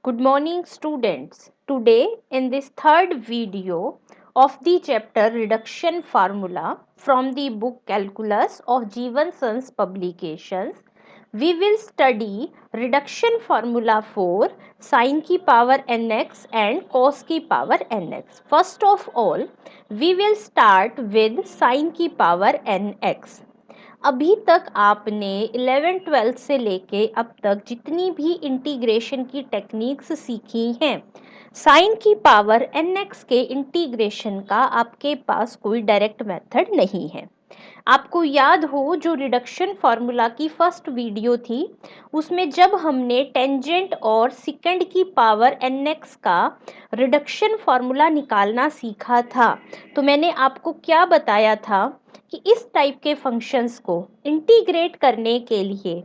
Good morning students. Today in this third video of the chapter reduction formula from the book Calculus of Jeevan Sons publications, we will study reduction formula for sin की power nx and cos की power nx. First of all, we will start with sin की power nx. अभी तक आपने 11th-12th से लेके अब तक जितनी भी इंटीग्रेशन की टेक्निक्स सीखी हैं, साइन की पावर nx के इंटीग्रेशन का आपके पास कोई डायरेक्ट मेथड नहीं है। आपको याद हो जो रिडक्शन फार्मूला की फर्स्ट वीडियो थी, उसमें जब हमने टेंजेंट और सेकंड की पावर nx का रिडक्शन फार्मूला निकालना सीखा था, तो मैंने आपको क्या बताया था कि इस टाइप के फंक्शंस को इंटीग्रेट करने के लिए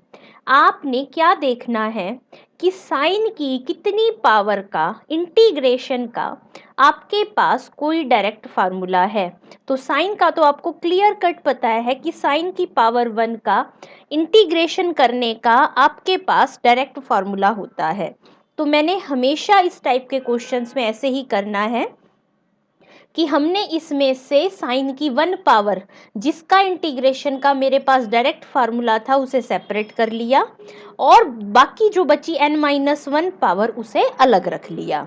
आपने क्या देखना है कि साइन की कितनी पावर का इंटीग्रेशन का आपके पास कोई डायरेक्ट फार्मूला है। तो साइन का तो आपको क्लियर कट पता है कि साइन की पावर 1 का इंटीग्रेशन करने का आपके पास डायरेक्ट फार्मूला होता है। तो मैंने हमेशा इस टाइप के क्वेश्चंस में ऐसे ही करना है कि हमने इसमें से साइन की 1 पावर जिसका इंटीग्रेशन का मेरे पास डायरेक्ट फार्मूला था उसे सेपरेट कर लिया और बाकी जो बची n-1 पावर उसे अलग रख लिया।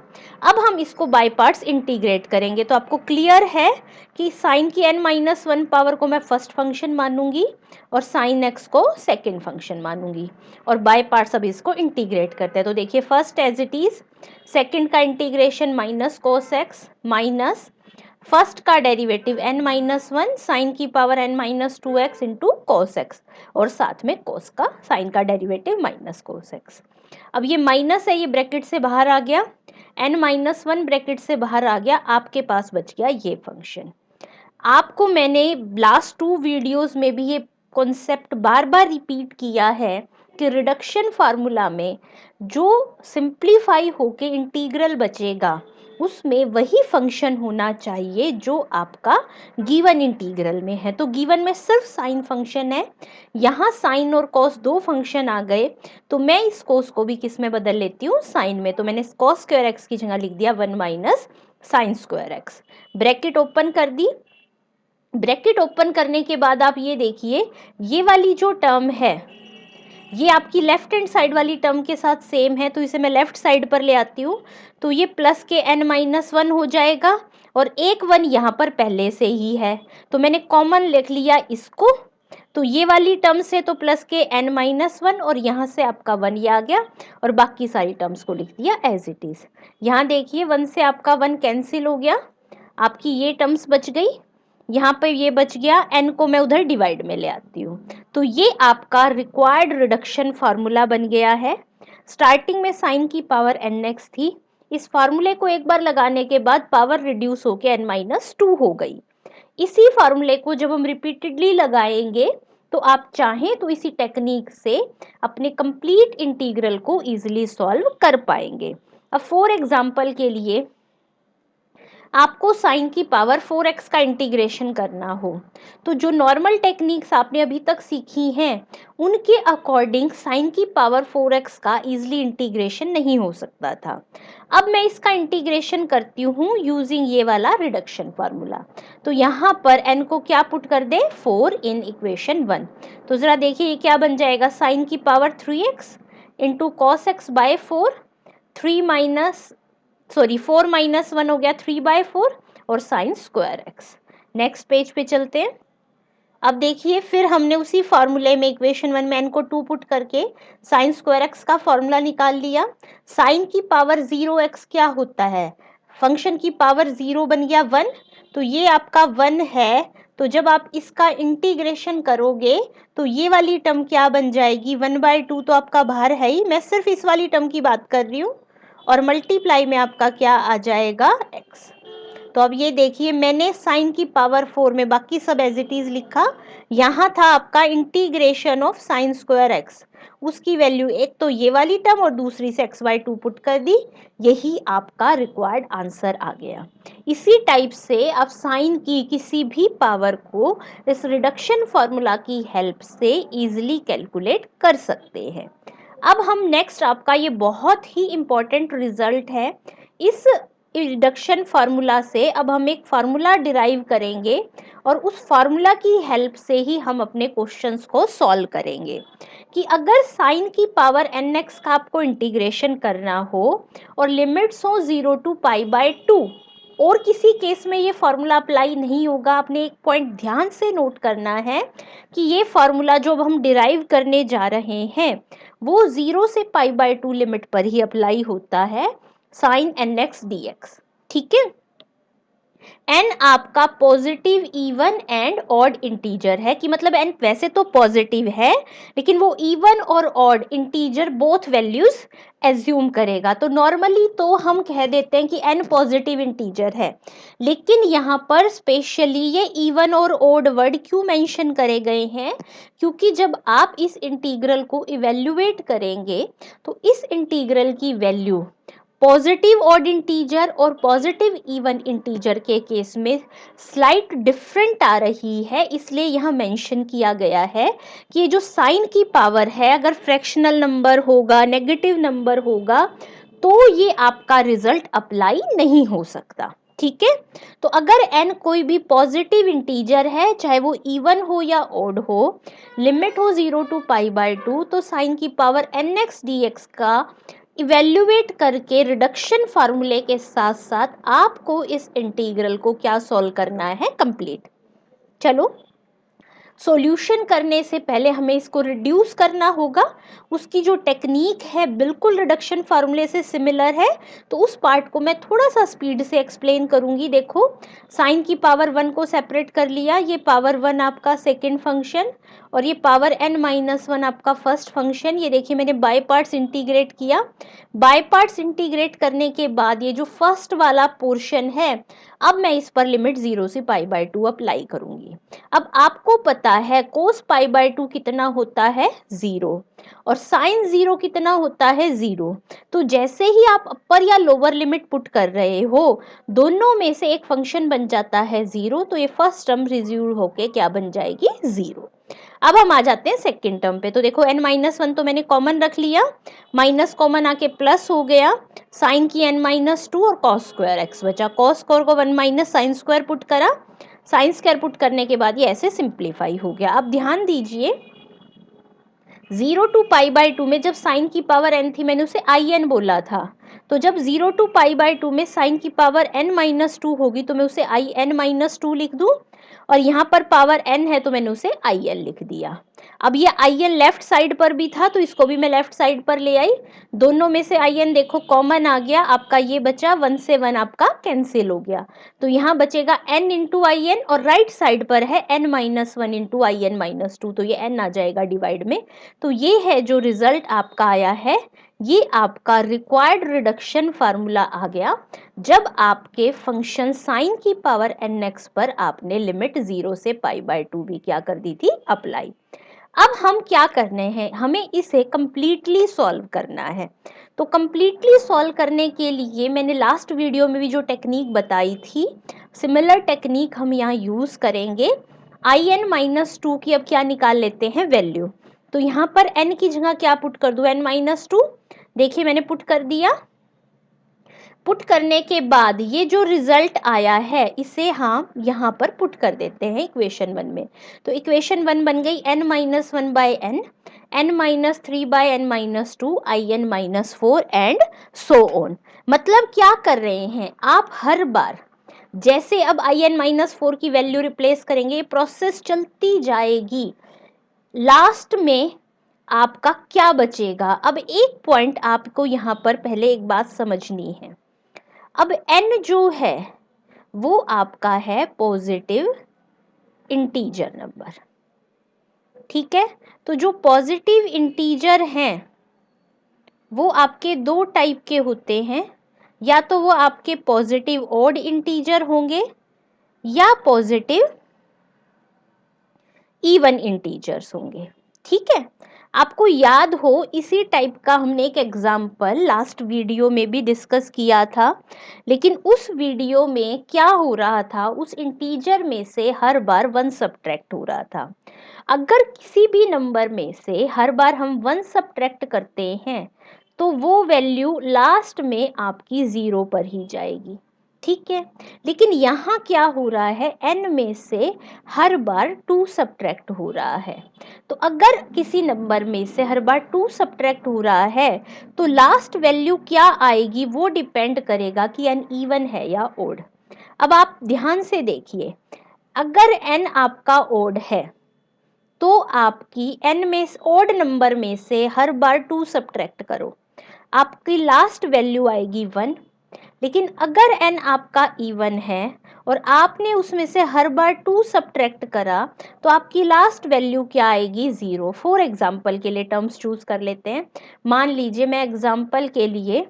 अब हम इसको बाय पार्ट्स इंटीग्रेट करेंगे। तो आपको क्लियर है कि साइन की n-1 पावर को मैं फर्स्ट फंक्शन मानूंगी और साइन एक्स को सेकेंड फंक्शन मानूंगी और बाय पार्ट्स अब इसको इंटीग्रेट करते हैं। तो देखिए first as it is, second का integration minus cos X minus first का डेरिवेटिव n-1 साइन की power n-2x into cos X और साथ में कॉस का साइन का डेरिवेटिव माइनस कोस एक्स। अब ये माइनस है, ये ब्रैकेट से बाहर आ गया, n-1 ब्रैकेट से बाहर आ गया, आपके पास बच गया ये फंक्शन। आपको मैंने लास्ट 2 वीडियोस में भी ये कॉन्सेप्ट बार बार रिपीट किया है कि रिडक्शन फार्मूला में जो सिंप्लीफाई होके इंटीग्रल बचेगा उसमें वही फंक्शन होना चाहिए जो आपका गिवन इंटीग्रल में है। तो गिवन में सिर्फ साइन फंक्शन है, यहाँ साइन और कॉस दो फंक्शन आ गए, तो मैं इस कॉस को भी किस में बदल लेती हूँ, साइन में। तो मैंने कॉस स्क्वायर एक्स की जगह लिख दिया 1 minus sine square x. Bracket open कर दी। ब्रैकेट ओपन करने के बाद आप ये देखिए, ये वाली जो टर्म है ये आपकी लेफ्ट हैंड साइड वाली टर्म के साथ सेम है, तो इसे मैं लेफ्ट साइड पर ले आती हूँ। तो ये प्लस के n-1 हो जाएगा और एक 1 यहाँ पर पहले से ही है, तो मैंने कॉमन लिख लिया इसको। तो ये वाली टर्म से तो प्लस के n-1 और यहाँ से आपका 1 ये आ गया और बाकी सारी टर्म्स को लिख दिया एज इट इज। यहाँ देखिए 1 से आपका 1 कैंसिल हो गया, आपकी ये टर्म्स बच गई, यहाँ पर ये बच गया, n को मैं उधर डिवाइड में ले आती हूँ। तो ये आपका रिक्वायर्ड रिडक्शन फार्मूला बन गया है। स्टार्टिंग में साइन की पावर nx थी, इस फार्मूले को एक बार लगाने के बाद पावर रिड्यूस होकर n-2 हो गई। इसी फार्मूले को जब हम रिपीटेडली लगाएंगे तो आप चाहें तो इसी टेक्निक से अपने कंप्लीट इंटीग्रल को इजीली सॉल्व कर पाएंगे। अब फॉर एग्जांपल के लिए आपको साइन की पावर 4x का इंटीग्रेशन करना हो, तो जो नॉर्मल टेक्निक्स आपने अभी तक सीखी हैं उनके अकॉर्डिंग साइन की पावर 4x का इजीली इंटीग्रेशन नहीं हो सकता था। अब मैं इसका इंटीग्रेशन करती हूँ यूजिंग ये वाला रिडक्शन फार्मूला। तो यहाँ पर n को क्या पुट कर दे, 4 इन इक्वेशन 1। तो जरा देखिए ये क्या बन जाएगा, साइन की power 3x into cos x by 4, 4 minus 1 हो गया 3/4 और sine square x. Next page पे चलते हैं। अब देखिए फिर हमने उसी फार्मूले में इक्वेशन 1 में n को 2 पुट करके साइन स्क्वायर एक्स का फॉर्मूला निकाल लिया। साइन की पावर 0x क्या होता है, फंक्शन की पावर 0 बन गया 1, तो ये आपका 1 है। तो जब आप इसका इंटीग्रेशन करोगे तो ये वाली टर्म क्या बन जाएगी, 1/2 तो आपका बाहर है ही, मैं सिर्फ इस वाली टर्म की बात कर रही हूँ, और मल्टीप्लाई में आपका क्या आ जाएगा, x। तो अब ये देखिए मैंने साइन की पावर 4 में बाकी सब एज इट इज लिखा, यहाँ था आपका integration of sine square x, उसकी वैल्यू एक तो ये वाली टर्म और दूसरी से x/2 पुट कर दी, यही आपका रिक्वायर्ड आंसर आ गया। इसी टाइप से आप साइन की किसी भी पावर को इस रिडक्शन फॉर्मूला की हेल्प से इजीली कैलकुलेट कर सकते हैं। अब हम नेक्स्ट, आपका ये बहुत ही इंपॉर्टेंट रिजल्ट है, इस रिडक्शन फार्मूला से अब हम एक फार्मूला डिराइव करेंगे और उस फार्मूला की हेल्प से ही हम अपने क्वेश्चंस को सॉल्व करेंगे कि अगर साइन की पावर nx का आपको इंटीग्रेशन करना हो और लिमिट्स हो 0 to π/2, और किसी केस में ये फार्मूला अप्लाई नहीं होगा। आपने एक पॉइंट ध्यान से नोट करना है कि ये फार्मूला जो अब हम डिराइव करने जा रहे हैं वो 0 से π/2 लिमिट पर ही अप्लाई होता है, साइन nx dx। ठीक है, n आपका positive, even and odd integer है, कि मतलब n वैसे तो पॉजिटिव है लेकिन वो इवन और odd integer both values assume करेगा। तो नॉर्मली तो हम कह देते हैं कि n पॉजिटिव इंटीजर है, लेकिन यहाँ पर स्पेशली ये इवन और ऑड वर्ड क्यों मेंशन करे गए हैं, क्योंकि जब आप इस इंटीग्रल को इवेल्युएट करेंगे तो इस इंटीग्रल की वैल्यू पॉजिटिव ऑड इंटीजर और पॉजिटिव इवन इंटीजर के केस में स्लाइट डिफरेंट आ रही है। इसलिए यहाँ मेंशन किया गया है कि ये जो साइन की पावर है, अगर फ्रैक्शनल नंबर होगा, नेगेटिव नंबर होगा, तो ये आपका रिजल्ट अप्लाई नहीं हो सकता। ठीक है, तो अगर n कोई भी पॉजिटिव इंटीजर है, चाहे वो इवन हो या ऑड हो, लिमिट हो 0 to π/2, तो साइन की पावर nx dx का इवेल्युएट करके रिडक्शन फार्मूले के साथ साथ आपको इस इंटीग्रल को क्या सॉल्व करना है, कंप्लीट। चलो, सॉल्यूशन करने से पहले हमें इसको रिड्यूस करना होगा। उसकी जो टेक्निक है बिल्कुल रिडक्शन फार्मूले से सिमिलर है, तो उस पार्ट को मैं थोड़ा सा स्पीड से एक्सप्लेन करूंगी। देखो, साइन की पावर 1 को सेपरेट कर लिया, ये पावर 1 आपका सेकेंड फंक्शन और ये पावर n-1 आपका फर्स्ट फंक्शन। ये देखिए मैंने बाय पार्ट्स इंटीग्रेट किया। बाय पार्ट्स इंटीग्रेट करने के बाद ये जो फर्स्ट वाला पोर्शन है, अब मैं इस पर लिमिट 0 से π/2 अप्लाई करूंगी। अब आपको पता है cos π/2 कितना होता है, 0, और साइन 0 कितना होता है, 0। तो जैसे ही आप अपर या लोअर लिमिट पुट कर रहे हो, दोनों में से एक फंक्शन बन जाता है 0, तो ये फर्स्ट टर्म रिज्यूम होके क्या बन जाएगी, 0। अब हम आ जाते हैं सेकेंड टर्म पे। तो देखो n-1 तो मैंने कॉमन रख लिया, माइनस कॉमन आके प्लस हो गया, साइन की n-2 और cos स्क्वायर x बचा। cos स्क्वायर को 1 माइनस साइन स्क्वायर पुट करा, साइन स्क्वायर पुट करने के बाद ये ऐसे सिंप्लीफाई हो गया। अब ध्यान दीजिए, 0 to π/2 में जब साइन की पावर n थी, मैंने उसे in बोला था, तो जब 0 to π/2 में साइन की पावर n-2 होगी तो मैं उसे in-2 लिख दूं, और यहाँ पर पावर n है तो मैंने उसे in लिख दिया। अब ये in लेफ्ट साइड पर भी था तो इसको भी मैं लेफ्ट साइड पर ले आई, दोनों में से in देखो कॉमन आ गया, आपका ये बचा, 1 से 1 आपका कैंसिल हो गया, तो यहाँ बचेगा n इंटू in, और राइट साइड पर है n-1 इंटू in-2, तो ये n आ जाएगा डिवाइड में। तो ये है जो रिजल्ट आपका आया है, ये आपका रिक्वायर्ड रिडक्शन फार्मूला आ गया जब आपके फंक्शन साइन की पावर nx पर आपने लिमिट 0 से π/2 भी क्या कर दी थी, अप्लाई। अब हम क्या करने हैं, हमें इसे कंप्लीटली सॉल्व करना है। तो कंप्लीटली सॉल्व करने के लिए मैंने लास्ट वीडियो में भी जो टेक्निक बताई थी, सिमिलर टेक्निक हम यहाँ यूज करेंगे। in-2 की अब क्या निकाल लेते हैं, वैल्यू। तो यहाँ पर n की जगह क्या पुट कर दूं, n-2। देखिए मैंने पुट कर दिया। पुट करने के बाद ये जो रिजल्ट आया है इसे हम यहाँ पर पुट कर देते हैं इक्वेशन 1 में। तो इक्वेशन 1 बन गई n-1/n, n-3/n-2, in-4 and so on. मतलब क्या कर रहे हैं आप, हर बार जैसे अब in-4 की वैल्यू रिप्लेस करेंगे, प्रोसेस चलती जाएगी, लास्ट में आपका क्या बचेगा। अब एक पॉइंट आपको यहाँ पर पहले एक बात समझनी है, अब n जो है वो आपका है पॉजिटिव इंटीजर नंबर, ठीक है। तो जो पॉजिटिव इंटीजर हैं वो आपके दो टाइप के होते हैं, या तो वो आपके पॉजिटिव ऑड इंटीजर होंगे या पॉजिटिव इवन इंटीजर्स होंगे, ठीक है। आपको याद हो इसी टाइप का हमने एक एग्जाम्पल लास्ट वीडियो में भी डिस्कस किया था, लेकिन उस वीडियो में क्या हो रहा था, उस इंटीजर में से हर बार 1 सब्ट्रैक्ट हो रहा था। अगर किसी भी नंबर में से हर बार हम 1 सब्ट्रैक्ट करते हैं तो वो वैल्यू लास्ट में आपकी 0 पर ही जाएगी, ठीक है। लेकिन यहाँ क्या हो रहा है, n में से हर बार 2 सब्ट्रैक्ट हो रहा है। तो अगर किसी नंबर में से हर बार 2 सब्ट्रैक्ट हो रहा है तो लास्ट वैल्यू क्या आएगी वो डिपेंड करेगा कि n इवन है या ओड। अब आप ध्यान से देखिए, अगर n आपका ओड है तो आपकी n में ओड नंबर में से हर बार 2 सब्ट्रैक्ट करो, आपकी लास्ट वैल्यू आएगी 1। लेकिन अगर n आपका इवन है और आपने उसमें से हर बार 2 सब्ट्रैक्ट करा तो आपकी लास्ट वैल्यू क्या आएगी, 0। फॉर एग्जाम्पल के लिए टर्म्स चूज कर लेते हैं। मान लीजिए मैं एग्जाम्पल के लिए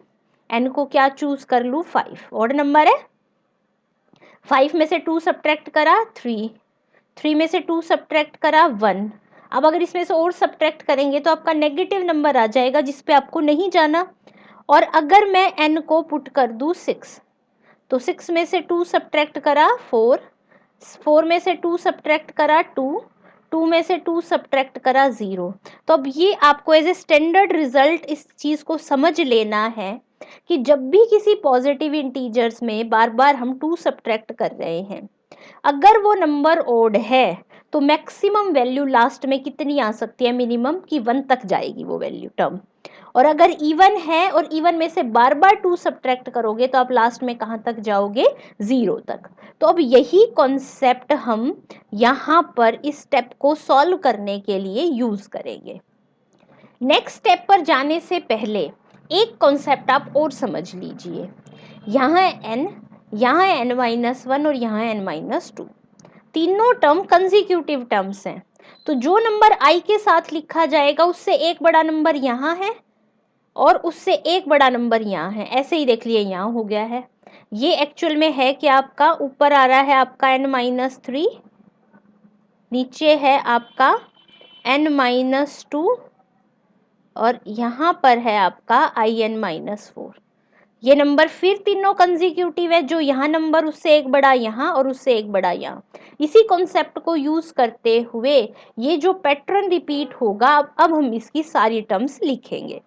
n को क्या चूज कर लूँ, 5 ऑड नंबर है, 5 में से 2 सब्ट्रैक्ट करा 3, 3 में से 2 सब्ट्रैक्ट करा 1। अब अगर इसमें से और सब्ट्रैक्ट करेंगे तो आपका नेगेटिव नंबर आ जाएगा जिस पे आपको नहीं जाना। और अगर मैं n को पुट कर दूं 6, तो 6 में से 2 सब्ट्रैक्ट करा 4, 4 में से 2 सब्ट्रैक्ट करा 2, 2 में से 2 सब्ट्रैक्ट करा 0। तो अब ये आपको एज ए स्टैंडर्ड रिजल्ट इस चीज को समझ लेना है कि जब भी किसी पॉजिटिव इंटीजर्स में बार बार हम 2 सब्ट्रैक्ट कर रहे हैं, अगर वो नंबर ओड है तो मैक्सिमम वैल्यू लास्ट में कितनी आ सकती है, मिनिमम की 1 तक जाएगी वो वैल्यू टर्म। और अगर इवन है और इवन में से बार बार 2 सब्ट्रैक्ट करोगे तो आप लास्ट में कहां तक जाओगे, 0 तक। तो अब यही कॉन्सेप्ट हम यहाँ पर इस स्टेप को सॉल्व करने के लिए यूज करेंगे। नेक्स्ट स्टेप पर जाने से पहले एक कॉन्सेप्ट आप और समझ लीजिए, यहाँ है n, यहाँ है n-1 और यहाँ है n-2। तीनों टर्म कंसेक्यूटिव टर्म्स हैं, तो जो नंबर i के साथ लिखा जाएगा उससे एक बड़ा नंबर यहाँ है और उससे एक बड़ा नंबर यहाँ है। ऐसे ही देख लिए यहाँ हो गया है। ये एक्चुअल में है कि आपका ऊपर आ रहा है आपका n-3, नीचे है आपका n-2 और यहाँ पर है आपका in-4। ये नंबर फिर तीनों कंसेक्यूटिव है, जो यहाँ नंबर उससे एक बड़ा यहाँ और उससे एक बड़ा यहाँ। इसी कॉन्सेप्ट को यूज करते हुए ये जो पैटर्न रिपीट होगा, अब हम इसकी सारी टर्म्स लिखेंगे।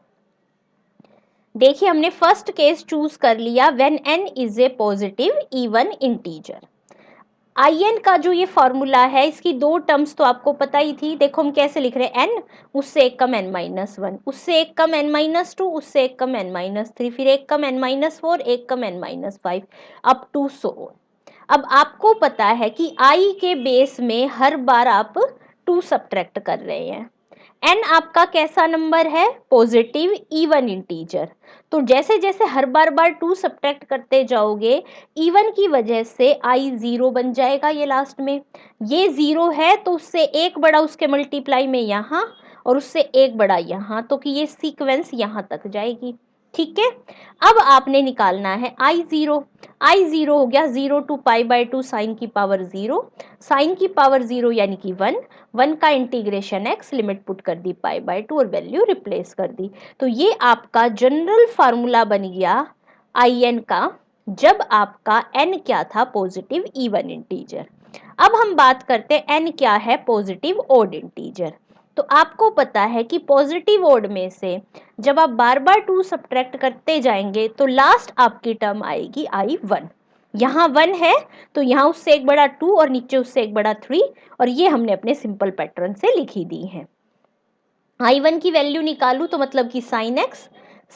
देखिए हमने फर्स्ट केस चूज कर लिया, when n is a positive even integer. in का जो ये फॉर्मूला है, इसकी दो टर्म्स तो आपको पता ही थी। देखो हम कैसे लिख रहे हैं, n उससे एक कम n-1, उससे एक कम n-2, उससे एक कम n-3, फिर एक कम n-4, एक कम n-5, up to so on. अब आपको पता है कि i के बेस में हर बार आप 2 सब्ट्रैक्ट कर रहे हैं। n आपका कैसा नंबर है, पॉजिटिव इवन इंटीजर। तो जैसे जैसे हर बार 2 सब्ट्रैक्ट करते जाओगे, इवन की वजह से i 0 बन जाएगा। ये लास्ट में ये 0 है तो उससे एक बड़ा उसके मल्टीप्लाई में यहाँ और उससे एक बड़ा यहाँ, तो कि ये सीक्वेंस यहाँ तक जाएगी, ठीक है। अब आपने निकालना है I0। I0 हो गया 0 to π/2 साइन की पावर 0, साइन की पावर 0 यानी कि 1, 1 का इंटीग्रेशन x, लिमिट पुट कर दी π/2 और वैल्यू रिप्लेस कर दी। तो ये आपका जनरल फार्मूला बन गया in का, जब आपका n क्या था, पॉजिटिव इवन इंटीजर। अब हम बात करते हैं n क्या है, पॉजिटिव ऑड इंटीजर। तो आपको पता है कि पॉजिटिव ऑड में से जब आप बार बार 2 सब्ट्रैक्ट करते जाएंगे तो लास्ट आपकी टर्म आएगी I1। यहाँ 1 है तो यहाँ उससे एक बड़ा 2 और नीचे उससे एक बड़ा 3, और ये हमने अपने सिंपल पैटर्न से लिखी दी है। I1 की वैल्यू निकालू तो मतलब कि साइन एक्स,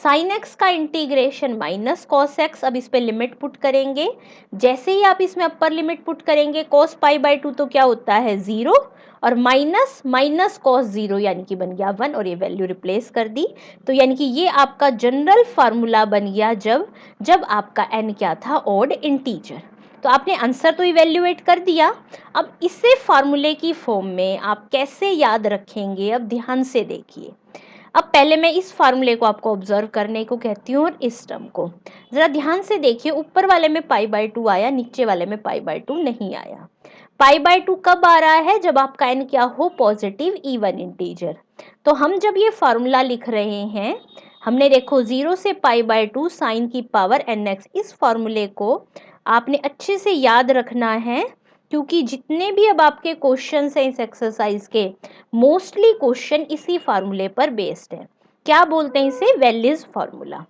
साइन एक्स का इंटीग्रेशन माइनस कॉस एक्स। अब इस पे लिमिट पुट करेंगे, जैसे ही आप इसमें अपर लिमिट पुट करेंगे cos π/2 तो क्या होता है 0, और माइनस माइनस कॉस 0 यानी कि बन गया 1, और ये वैल्यू रिप्लेस कर दी। तो यानी कि ये आपका जनरल फार्मूला बन गया जब आपका n क्या था, ऑड इंटीजर। तो आपने आंसर तो इवेल्युएट कर दिया। अब इसे फार्मूले की फॉर्म में आप कैसे याद रखेंगे, अब ध्यान से देखिए। अब पहले मैं इस फार्मूले को आपको ऑब्जर्व करने को कहती हूँ और इस टर्म को जरा ध्यान से देखिए। ऊपर वाले में π/2 आया, नीचे वाले में π/2 नहीं आया। π/2 कब आ रहा है, जब आपका n क्या हो, पॉजिटिव इवन इंटीजर। तो हम जब ये फार्मूला लिख रहे हैं, हमने देखो 0 से π/2 साइन की पावर nx, इस फार्मूले को आपने अच्छे से याद रखना है क्योंकि जितने भी अब आपके क्वेश्चंस हैं इस एक्सरसाइज के, मोस्टली क्वेश्चन इसी फार्मूले पर बेस्ड है। क्या बोलते हैं इसे? वेल्लीज फार्मूला।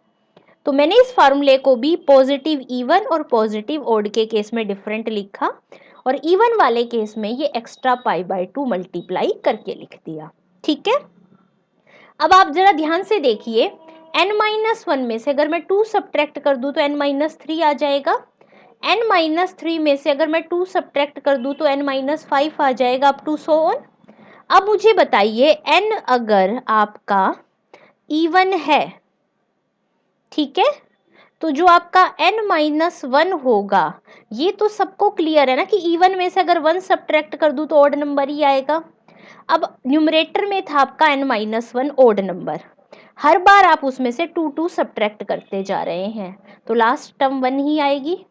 तो मैंने इस फार्मूले को भी पॉजिटिव इवन और पॉजिटिव ऑड के केस में डिफरेंट लिखा, और इवन वाले केस में ये एक्स्ट्रा π/2 मल्टीप्लाई करके लिख दिया। ठीक है, अब आप जरा ध्यान से देखिए, n-1 में से अगर मैं 2 सब्ट्रैक्ट कर दूं तो n-3 आ जाएगा। n-3 में से अगर मैं 2 सब्ट्रैक्ट कर दूं तो n-5 आ जाएगा, अप टू सो ऑन। अब मुझे बताइए, n अगर आपका इवन है, ठीक है, तो जो आपका n-1 होगा, ये तो सबको क्लियर है ना कि इवन में से अगर 1 सब्ट्रैक्ट कर दूं तो ऑड नंबर ही आएगा। अब न्यूमरेटर में था आपका n-1 ऑड नंबर, हर बार आप उसमें से 2 सब्ट्रैक्ट करते जा रहे हैं, तो लास्ट टर्म 1 ही आएगी।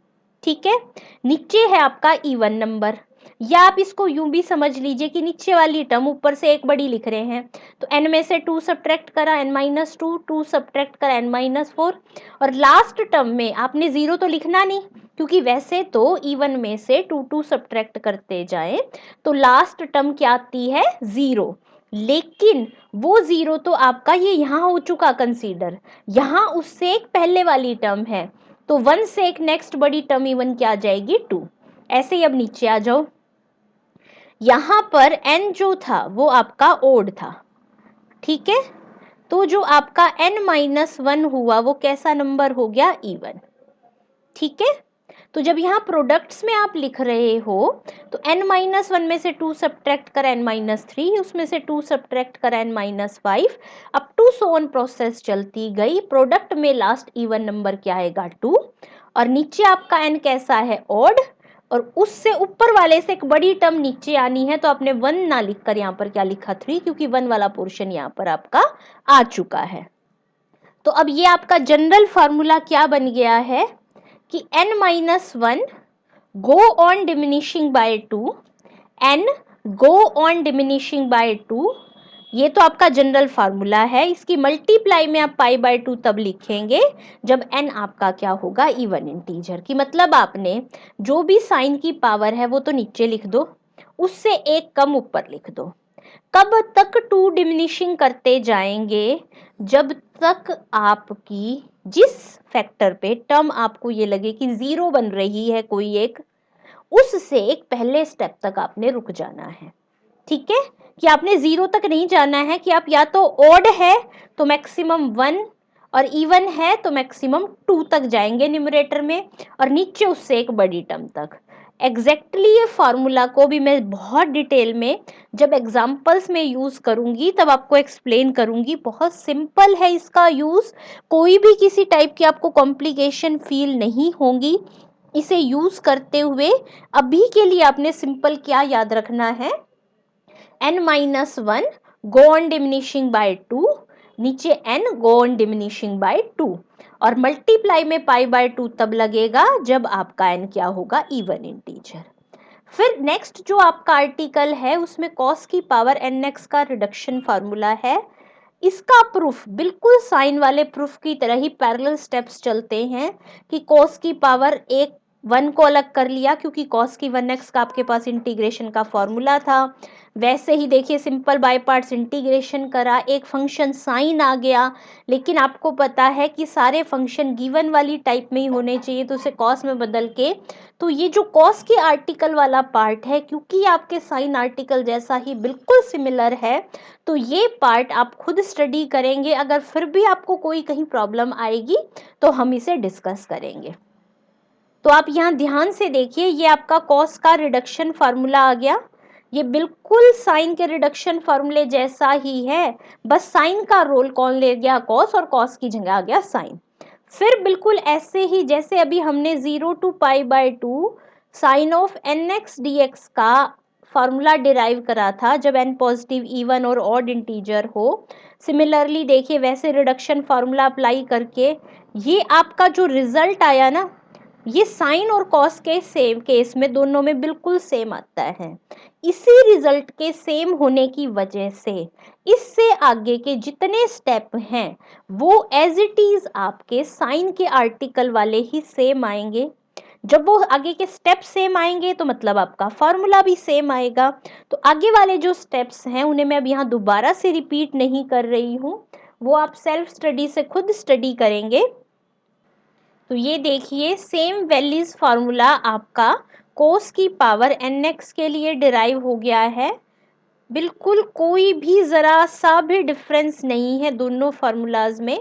ठीक है, नीचे है आपका इवन नंबर, या आप इसको यूं भी समझ लीजिए कि नीचे वाली टर्म ऊपर से एक बड़ी लिख रहे हैं, तो n में से 2 सब्ट्रैक्ट करा n-2, 2 सब्ट्रैक्ट करा n-4, और लास्ट टर्म में आपने 0 तो लिखना नहीं, क्योंकि वैसे तो इवन में से 2 सब्ट्रैक्ट करते जाएं तो लास्ट टर्म क्या आती है? 0। लेकिन वो 0 तो आपका ये यहाँ हो चुका कंसीडर, यहाँ उससे एक पहले वाली टर्म है, तो 1 से एक नेक्स्ट बड़ी टर्म इवन क्या आ जाएगी? 2। ऐसे ही अब नीचे आ जाओ, यहाँ पर n जो था वो आपका ओड था, ठीक है, तो जो आपका n-1 हुआ वो कैसा नंबर हो गया? इवन। ठीक है, तो जब यहाँ प्रोडक्ट्स में आप लिख रहे हो तो n-1 में से 2 सब्ट्रैक्ट कर n-3, उसमें से 2 सब्ट्रैक्ट कर n-5, up to so on process चलती गई, प्रोडक्ट में लास्ट इवन नंबर क्या आएगा? 2, और नीचे आपका n कैसा है? ऑड, और उससे ऊपर वाले से एक बड़ी टर्म नीचे आनी है, तो आपने 1 ना लिखकर यहाँ पर क्या लिखा? 3, क्योंकि 1 वाला पोर्शन यहाँ पर आपका आ चुका है। तो अब ये आपका जनरल फार्मूला क्या बन गया है कि n-1 go on diminishing by 2, n go on diminishing by 2, ये तो आपका जनरल फार्मूला है। इसकी मल्टीप्लाई में आप π/2 तब लिखेंगे जब n आपका क्या होगा? इवन इंटीजर की, मतलब आपने जो भी साइन की पावर है वो तो नीचे लिख दो, उससे एक कम ऊपर लिख दो। कब तक 2 डिमिनिशिंग करते जाएंगे? जब तक आपकी जिस फैक्टर पे टर्म आपको ये लगे कि 0 बन रही है कोई एक, उससे एक पहले स्टेप तक आपने रुक जाना है। ठीक है, कि आपने 0 तक नहीं जाना है, कि आप या तो ऑड है तो मैक्सिमम 1 और इवन है तो मैक्सिमम 2 तक जाएंगे न्यूमरेटर में, और नीचे उससे एक बड़ी टर्म तक। एग्जैक्टली ये फार्मूला को भी मैं बहुत डिटेल में जब एग्जाम्पल्स में यूज करूंगी तब आपको एक्सप्लेन करूंगी। बहुत सिंपल है इसका यूज, कोई भी किसी टाइप की आपको कॉम्प्लिकेशन फील नहीं होंगी इसे यूज करते हुए। अभी के लिए आपने सिंपल क्या याद रखना है? n-1 go on diminishing by 2, नीचे n go on diminishing by 2, और मल्टीप्लाई में π/2 तब लगेगा जब आपका n क्या होगा? Even integer. फिर नेक्स्ट जो आपका आर्टिकल है उसमें cos की पावर nx का रिडक्शन फार्मूला है। इसका प्रूफ बिल्कुल साइन वाले प्रूफ की तरह ही पैरेलल स्टेप्स चलते हैं कि cos की पावर 1 को अलग कर लिया, क्योंकि cos की 1x का आपके पास इंटीग्रेशन का फॉर्मूला था। वैसे ही देखिए सिंपल बाय पार्ट्स इंटीग्रेशन करा, एक फंक्शन साइन आ गया, लेकिन आपको पता है कि सारे फंक्शन गिवन वाली टाइप में ही होने चाहिए, तो उसे cos में बदल के, तो ये जो cos के आर्टिकल वाला पार्ट है, क्योंकि आपके साइन आर्टिकल जैसा ही बिल्कुल सिमिलर है, तो ये पार्ट आप खुद स्टडी करेंगे। अगर फिर भी आपको कोई कहीं प्रॉब्लम आएगी तो हम इसे डिस्कस करेंगे। तो आप यहाँ ध्यान से देखिए, ये आपका cos का रिडक्शन फार्मूला आ गया, ये बिल्कुल साइन के रिडक्शन फार्मूले जैसा ही है, बस साइन का रोल कौन ले गया? cos, और cos की जगह आ गया साइन। फिर बिल्कुल ऐसे ही जैसे अभी हमने 0 to π/2 sine of nx dx का फार्मूला डिराइव करा था जब n पॉजिटिव, इवन और ऑड इंटीजर हो, सिमिलरली देखिए वैसे रिडक्शन फार्मूला अप्लाई करके ये आपका जो रिजल्ट आया ना, ये साइन और कॉस के सेम केस में दोनों में बिल्कुल सेम आता है। इसी रिजल्ट के सेम होने की वजह से इससे आगे के जितने स्टेप हैं वो एज इट इज आपके साइन के आर्टिकल वाले ही सेम आएंगे। जब वो आगे के स्टेप सेम आएंगे तो मतलब आपका फॉर्मूला भी सेम आएगा। तो आगे वाले जो स्टेप्स हैं उन्हें मैं अब यहाँ दोबारा से रिपीट नहीं कर रही हूँ, वो आप सेल्फ स्टडी से खुद स्टडी करेंगे। तो ये देखिए सेम वैल्यूज फॉर्मूला आपका कोस की पावर nx के लिए डिराइव हो गया है। बिल्कुल कोई भी जरा सा भी डिफरेंस नहीं है दोनों फॉर्मूलाज में।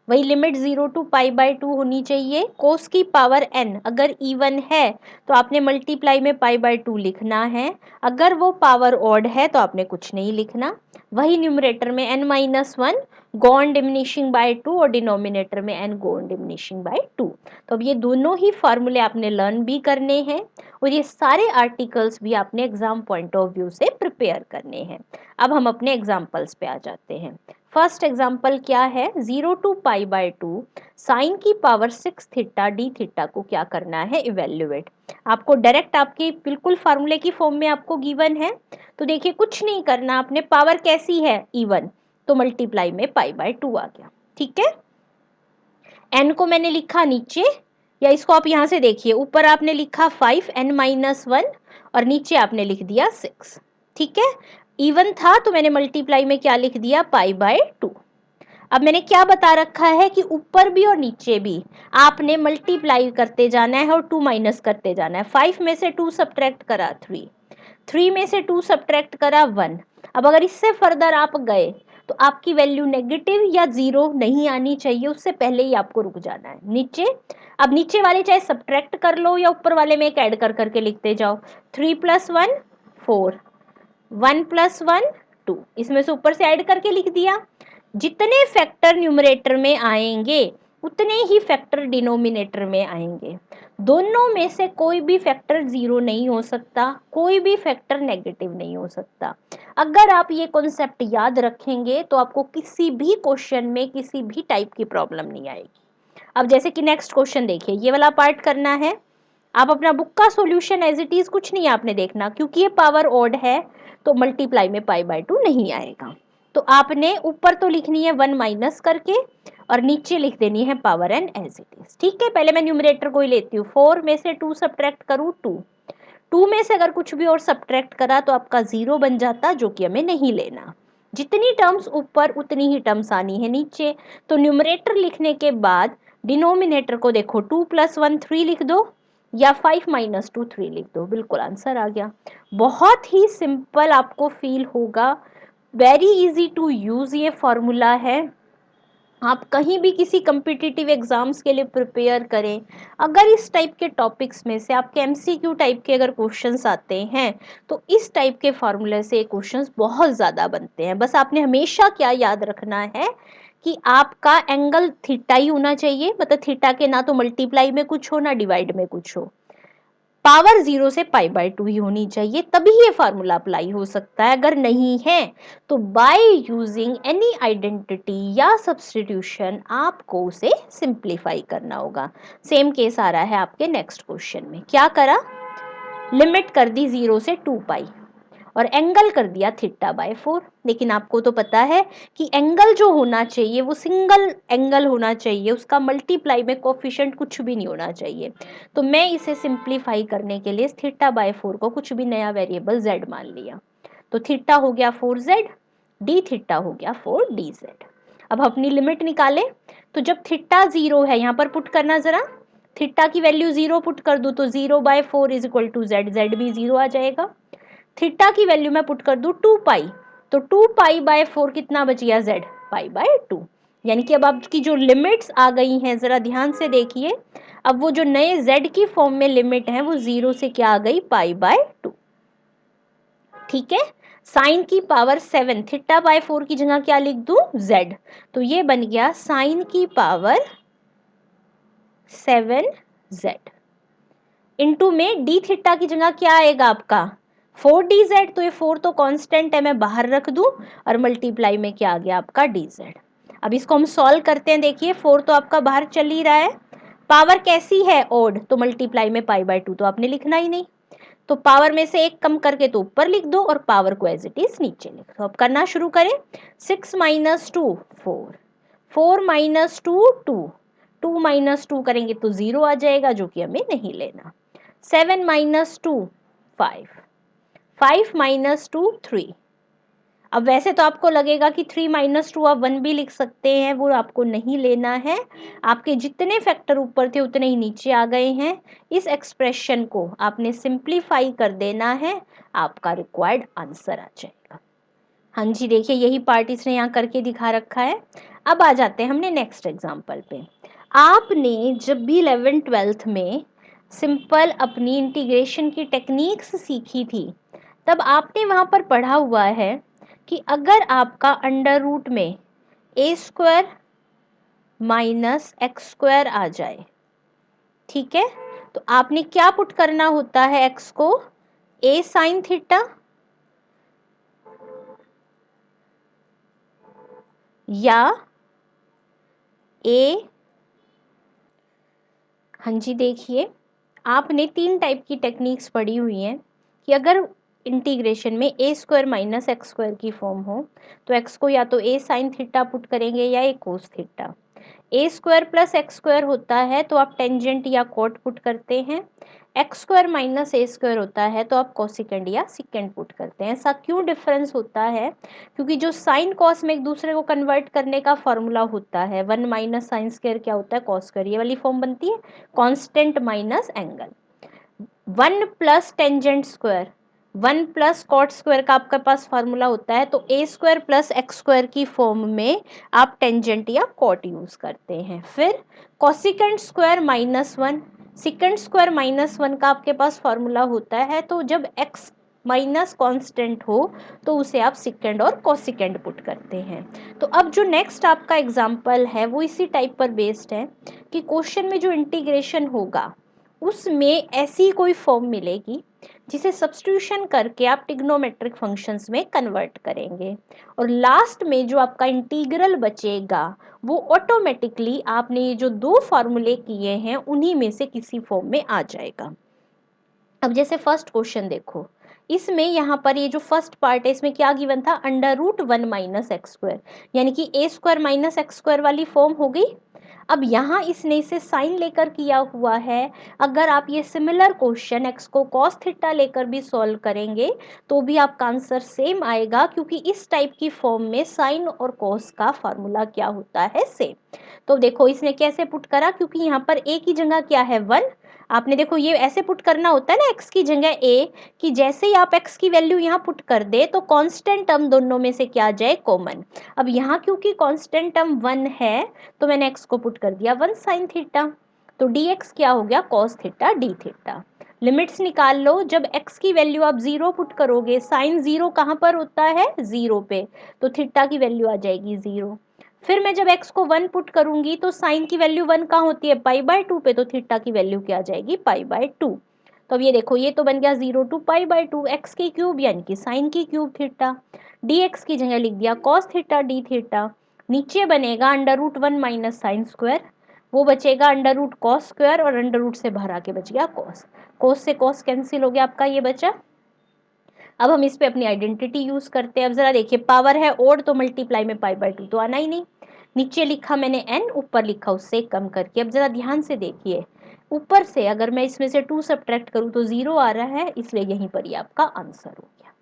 वही लिमिट 0 टू पाई बाय 2 होनी चाहिए। कोस की पावर n अगर इवन है तो आपने मल्टीप्लाई में पाई बाय 2 लिखना है, अगर वो पावर ऑड है तो आपने कुछ नहीं लिखना। वही न्यूमरेटर में n minus one gone diminishing by 2 और डिनोमिनेटर में n गॉन डिमिनिशिंग बाय 2। तो अब ये दोनों ही फॉर्मूले आपने लर्न भी करने हैं और ये सारे आर्टिकल्स भी आपने एग्जाम पॉइंट ऑफ व्यू से प्रिपेयर करने हैं। अब हम अपने एग्जाम्पल्स पे आ जाते हैं। फर्स्ट एग्जाम्पल क्या है, 0 टू पाई बाय 2 साइन की पावर 6 थीटा डी थीटा को क्या करना है, इवेल्युएट। आपको डायरेक्ट आपके बिल्कुल फार्मूले की फॉर्म में आपको गिवन है। तो देखिए कुछ नहीं करना आपने, पावर कैसी है इवन, तो मल्टीप्लाई में पाई बाय 2 आ गया। ठीक है, n को मैंने लिखा नीचे, या इसको आप यहां से देखिए, ऊपर आपने लिखा 5 n माइनस वन और नीचे आपने लिख दिया 6। ठीक है, इवन था तो मैंने मल्टीप्लाई में क्या लिख दिया, पाई बाय 2। अब मैंने क्या बता रखा है कि ऊपर भी और नीचे भी आपने मल्टीप्लाई करते जाना है और 2 माइनस करते जाना है। 5 में से 2 सब्ट्रैक्ट करा 3 में से 2 सब्ट्रैक्ट करा 1। अब अगर इससे फर्दर आप गए तो आपकी वैल्यू नेगेटिव या जीरो नहीं आनी चाहिए, उससे पहले ही आपको रुक जाना है नीचे। अब नीचे वाले चाहे सब्ट्रैक्ट कर लो या ऊपर वाले में एक ऐड कर करके लिखते जाओ। 3 प्लस 1 4, 1 प्लस 1 2, इसमें से ऊपर से ऐड करके लिख दिया। जितने फैक्टर न्यूमरेटर में आएंगे उतने ही फैक्टर डिनोमिनेटर में आएंगे। दोनों में से कोई भी फैक्टर जीरो नहीं हो सकता, कोई भी फैक्टर नेगेटिव नहीं हो सकता। अगर आप ये कॉन्सेप्ट याद रखेंगे तो आपको किसी भी क्वेश्चन में किसी भी टाइप की प्रॉब्लम नहीं आएगी। अब जैसे कि नेक्स्ट क्वेश्चन देखिए, ये वाला पार्ट करना है। आप अपना बुक का सॉल्यूशन एज इट इज कुछ नहीं आपने देखना, क्योंकि ये पावर ऑड है तो मल्टीप्लाई में पाई बाय 2 नहीं आएगा। तो आपने ऊपर तो लिखनी है 1 माइनस करके और नीचे लिख देनी है power n as it is. ठीक है, पहले मैं न्यूमरेटर को ही लेती हूँ। 4 में से 2 सब्ट्रैक्ट करूँ 2 में से अगर कुछ भी और सब्ट्रैक्ट करा तो आपका 0 बन जाता, जो कि हमें नहीं लेना। जितनी टर्म्स ऊपर उतनी ही टर्म्स आनी है नीचे। तो न्यूमरेटर लिखने के बाद डिनोमिनेटर को देखो, 2 प्लस 1 3 लिख दो या 5 माइनस 2 3 लिख दो, बिल्कुल आंसर आ गया। बहुत ही सिंपल आपको फील होगा, वेरी इजी टू यूज ये फॉर्मूला है। आप कहीं भी किसी कम्पिटिटिव एग्जाम्स के लिए प्रिपेयर करें, अगर इस टाइप के टॉपिक्स में से आपके एमसीक्यू टाइप के अगर क्वेश्चंस आते हैं तो इस टाइप के फॉर्मूले से क्वेश्चंस बहुत ज़्यादा बनते हैं। बस आपने हमेशा क्या याद रखना है कि आपका एंगल थीटा ही होना चाहिए, मतलब थीटा के ना तो मल्टीप्लाई में कुछ हो ना डिवाइड में कुछ हो, पावर 0 से पाई बाय 2 ही होनी चाहिए, तभी ये फार्मूला अप्लाई हो सकता है। अगर नहीं है तो बाय यूजिंग एनी आइडेंटिटी या सब्स्टिट्यूशन आपको उसे सिंप्लीफाई करना होगा। सेम केस आ रहा है आपके नेक्स्ट क्वेश्चन में। क्या करा, लिमिट कर दी 0 से 2 पाई और एंगल कर दिया थीटा बाय 4। लेकिन आपको तो पता है कि एंगल जो होना चाहिए वो सिंगल एंगल होना चाहिए, उसका मल्टीप्लाई में कोफिशिएंट कुछ भी नहीं होना चाहिए। तो मैं इसे सिंप्लीफाई करने के लिए थीटा बाय 4 को कुछ भी नया वेरिएबल z मान लिया। तो थीटा हो गया 4z, डी थीटा हो गया 4dz। अब अपनी लिमिट निकाले, तो जब थीटा 0 है, यहाँ पर पुट करना जरा, थीटा की वैल्यू 0 पुट कर दूं तो 0 by 4 is equal to z, z भी 0 आ जाएगा। थीटा की वैल्यू मैं पुट कर दूं 2 पाई, तो 2 पाई बाय 4 कितना बच गया, z पाई बाय 2। यानी कि अब आपकी जो लिमिट्स आ गई हैं जरा ध्यान से देखिए, अब वो जो नए z की फॉर्म में लिमिट है वो 0 से क्या आ गई, पाई बाय 2। ठीक है, साइन की पावर 7 थीटा बाय 4 की जगह क्या लिख दूं, z, तो ये बन गया साइन की पावर 7z। इनटू में डी थीटा की जगह क्या आएगा आपका 4dz, तो ये 4 तो कांस्टेंट है, मैं बाहर रख दूं और मल्टीप्लाई में क्या आ गया आपका dz। अब इसको हम सॉल्व करते हैं। देखिए 4 तो आपका बाहर चल ही रहा है, पावर कैसी है ऑड, तो मल्टीप्लाई में पाई बाय 2 तो आपने लिखना ही नहीं, तो पावर में से एक कम करके तो ऊपर लिख दो और पावर को एज इट इज नीचे लिख दो। अब करना शुरू करें, 6 माइनस 2 4, 4 माइनस 2 2, 2 माइनस 2 करेंगे तो 0 आ जाएगा, जो कि हमें नहीं लेना। 7 माइनस 2 5, 5 माइनस 2 3। अब वैसे तो आपको लगेगा कि 3 माइनस 2 आप 1 भी लिख सकते हैं, वो आपको नहीं लेना है। आपके जितने फैक्टर ऊपर थे उतने ही नीचे आ गए हैं। इस एक्सप्रेशन को आपने सिंप्लीफाई कर देना है, आपका रिक्वायर्ड आंसर आ जाएगा। हाँ जी, देखिए यही पार्ट इसने यहाँ करके दिखा रखा है। अब आ जाते हैं हमने नेक्स्ट एग्जाम्पल पे। आपने जब भी 11th-12th में सिंपल अपनी इंटीग्रेशन की टेक्निक्स सीखी थी, तब आपने वहाँ पर पढ़ा हुआ है कि अगर आपका अंडर रूट में ए स्क्वायर माइनस एक्स स्क्वायर आ जाए, ठीक है, तो आपने क्या पुट करना होता है एक्स को, ए साइन थीटा या ए, हाँ जी, देखिए आपने 3 टाइप की टेक्निक्स पढ़ी हुई हैं कि अगर इंटीग्रेशन में ए स्क्वायर माइनस एक्स स्क्वायर की फॉर्म हो तो एक्स को या तो ए साइन थीटा पुट करेंगे या ए कोस थीटा। ए स्क्वायर प्लस एक्स स्क्वायर होता है तो आप टेंजेंट या कॉट पुट करते हैं। एक्स स्क्वायर माइनस ए स्क्वायर होता है तो आप कोसिकेंड या सिकेंड पुट करते हैं। ऐसा क्यों डिफरेंस होता है, क्योंकि जो साइन कॉस में एक दूसरे को कन्वर्ट करने का फॉर्मूला होता है, 1 माइनस साइन स्क्वायर क्या होता है, कॉस स्क्वायर, ये वाली फॉर्म बनती है constant minus angle. 1 plus tangent square, 1 plus cot square का आपके पास फॉर्मूला होता है, तो a square plus x square की फॉर्म में आप टेंजेंट या कॉट यूज करते हैं। फिर cosecant square minus 1, secant square minus 1 का आपके पास फॉर्मूला होता है, तो जब एक्स माइनस कांस्टेंट हो तो उसे आप सिकेंड और कोसिकेंड पुट करते हैं। तो अब जो नेक्स्ट आपका एग्जाम्पल है वो इसी टाइप पर बेस्ड है कि क्वेश्चन में जो इंटीग्रेशन होगा उसमें ऐसी कोई फॉर्म मिलेगी जिसे सब्स्टिट्यूशन करके आप ट्रिग्नोमेट्रिक फंक्शंस में कन्वर्ट करेंगे, और लास्ट में जो आपका इंटीग्रल बचेगा वो ऑटोमेटिकली आपने ये जो 2 फॉर्मूले किए हैं उन्हीं में से किसी फॉर्म में आ जाएगा। अब जैसे फर्स्ट क्वेश्चन देखो, इसमें यहाँ पर ये जो फर्स्ट पार्ट है इसमें क्या गिवन था, under root 1 minus x square, यानी कि a square minus x square वाली फॉर्म हो गई। अब यहाँ इसने इसे साइन लेकर किया हुआ है। अगर आप ये सिमिलर क्वेश्चन एक्स को कॉस थीटा लेकर भी सॉल्व करेंगे तो भी आपका आंसर सेम आएगा, क्योंकि इस टाइप की फॉर्म में साइन और कॉस का फॉर्मूला क्या होता है, सेम। तो देखो इसने कैसे पुट करा, क्योंकि यहाँ पर ए की जगह क्या है 1, आपने देखो ये ऐसे पुट करना होता है ना एक्स की जगह ए, कि जैसे ही आप एक्स की वैल्यू यहाँ पुट कर दे तो कांस्टेंट टर्म दोनों में से क्या आ जाए, कॉमन। अब यहाँ क्योंकि कांस्टेंट टर्म 1 है तो मैंने एक्स को पुट कर दिया 1 साइन थीटा, तो dx क्या हो गया, cos theta d theta. Limits निकाल लो, जब x की वैल्यू आप 0 पुट करोगे, साइन 0 कहाँ पर होता है, 0 पे, तो थीटा की वैल्यू आ जाएगी 0। फिर मैं जब x को 1 पुट करूंगी तो साइन की वैल्यू 1 कहाँ होती है, पाई बाय 2 पे, तो थीटा की वैल्यू क्या आ जाएगी, पाई बाय 2। तो अब ये देखो ये तो बन गया 0 टू पाई बाय 2, एक्स की क्यूब यानी कि साइन की क्यूब थीटा, dx की जगह लिख दिया cos थीटा d थीटा। नीचे बनेगा under root 1 minus sine square, वो बचेगा अंडर रूट कॉस स्क्वायर, और अंडर रूट से बाहर आके बच गया कॉस, कॉस से कॉस कैंसिल हो गया आपका, ये बचा। अब हम इस पे अपनी आइडेंटिटी यूज करते हैं। अब जरा देखिए, पावर है ओड तो मल्टीप्लाई में पाई बाय 2 तो आना ही नहीं, नीचे लिखा मैंने n, ऊपर लिखा उससे कम करके। अब जरा ध्यान से देखिए, ऊपर से अगर मैं इसमें से 2 सब्ट्रैक्ट करूं तो 0 आ रहा है, इसलिए यहीं पर ही आपका आंसर हो गया।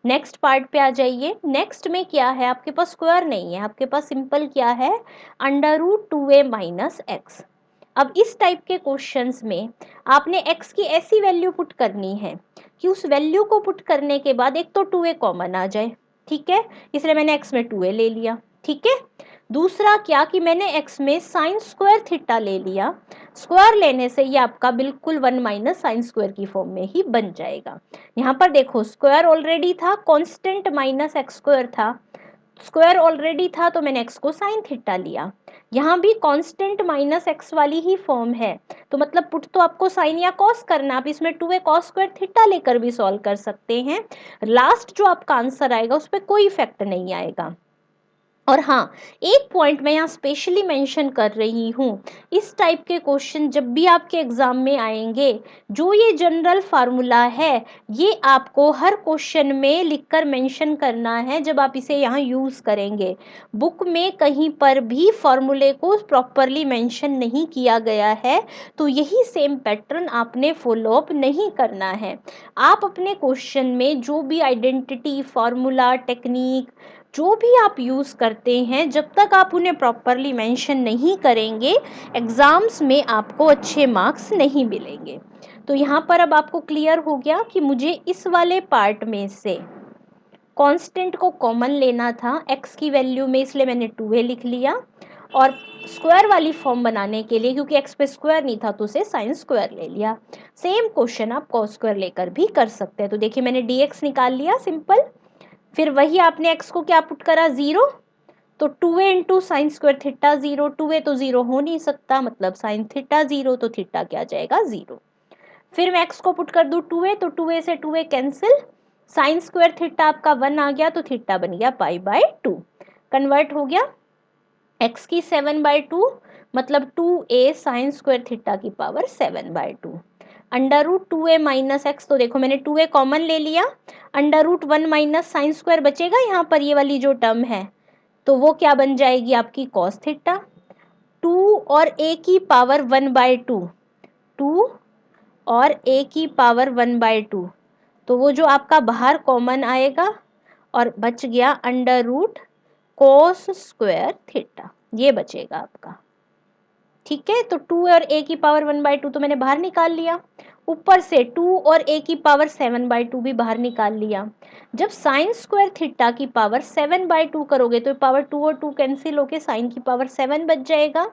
नेक्स्ट पार्ट पे आ जाइए। नेक्स्ट में क्या है, आपके पास स्क्वायर नहीं है, आपके पास सिंपल क्या है, under root 2a minus x. अब इस टाइप के क्वेश्चंस में आपने x की ऐसी वैल्यू पुट करनी है कि उस वैल्यू को पुट करने के बाद एक तो 2a कॉमन आ जाए, ठीक है, इसलिए मैंने x में 2a ले लिया, ठीक है। दूसरा क्या कि मैंने x में साइन स्क्वायर थीटा ले लिया, स्क्वायर लेने से ये आपका बिल्कुल 1 माइनस साइन स्क्वायर की फॉर्म में ही बन जाएगा। यहाँ पर देखो स्क्वायर ऑलरेडी था, कांस्टेंट माइनस एक्स स्क्वायर था, स्क्वायर ऑलरेडी था तो मैंने x को साइन थीटा लिया। यहाँ भी कांस्टेंट माइनस एक्स वाली ही फॉर्म है, तो मतलब पुट तो आपको साइन या कॉस करना, आप इसमें 2a कॉस स्क्वायर थीटा लेकर भी सॉल्व कर सकते हैं। लास्ट जो आपका आंसर आएगा उस पर कोई इफेक्ट नहीं आएगा। और हाँ, एक पॉइंट मैं यहाँ स्पेशली मेंशन कर रही हूँ, इस टाइप के क्वेश्चन जब भी आपके एग्जाम में आएंगे, जो ये जनरल फार्मूला है ये आपको हर क्वेश्चन में लिखकर मेंशन करना है जब आप इसे यहाँ यूज करेंगे। बुक में कहीं पर भी फॉर्मूले को प्रॉपरली मेंशन नहीं किया गया है, तो यही सेम पैटर्न आपने फॉलोअप नहीं करना है। आप अपने क्वेश्चन में जो भी आइडेंटिटी, फॉर्मूला, टेक्निक जो भी आप यूज करते हैं, जब तक आप उन्हें प्रॉपरली मेंशन नहीं करेंगे, एग्जाम्स में आपको अच्छे मार्क्स नहीं मिलेंगे। तो यहाँ पर अब आपको क्लियर हो गया कि मुझे इस वाले पार्ट में से कांस्टेंट को कॉमन लेना था x की वैल्यू में, इसलिए मैंने 2a लिख लिया। और स्क्वायर वाली फॉर्म बनाने के लिए, क्योंकि x पे स्क्वायर नहीं था, तो उसे साइन स्क्वायर ले लिया। सेम क्वेश्चन आप कॉस स्क्वायर लेकर भी कर सकते हैं। तो देखिए मैंने dx निकाल लिया सिंपल, फिर वही आपने x को क्या पुट करा, 0, तो 2a into sine square theta 0, 2a तो 0 हो नहीं सकता, मतलब साइन थीटा 0, तो थीटा क्या आ जाएगा, 0। फिर मैं x को पुट कर दूं 2a, तो 2a से 2a cancel, sign square theta आपका 1 आ गया, तो थीटा बन गया π/2। कन्वर्ट हो गया x की 7/2, मतलब 2a साइन स्क्वायर थीटा की power 7/2। Under root 2a minus x, तो देखो मैंने 2a कॉमन ले लिया, under root 1 minus sine square बचेगा यहाँ पर, ये वाली जो टर्म है, तो वो क्या बन जाएगी आपकी कॉस थीटा। 2 और a की पावर 1/2, 2 और a की पावर 1/2, तो वो जो आपका बाहर कॉमन आएगा और बच गया under root cos square theta, ये बचेगा आपका। ठीक है, तो 2 और a की पावर 1/2 तो मैंने बाहर निकाल लिया, ऊपर से 2 और a की पावर 7/2 भी बाहर निकाल लिया। जब साइन स्क्वायर थीटा की पावर 7/2 करोगे तो पावर 2 और 2 कैंसिल होके साइन की पावर 7 बच जाएगा।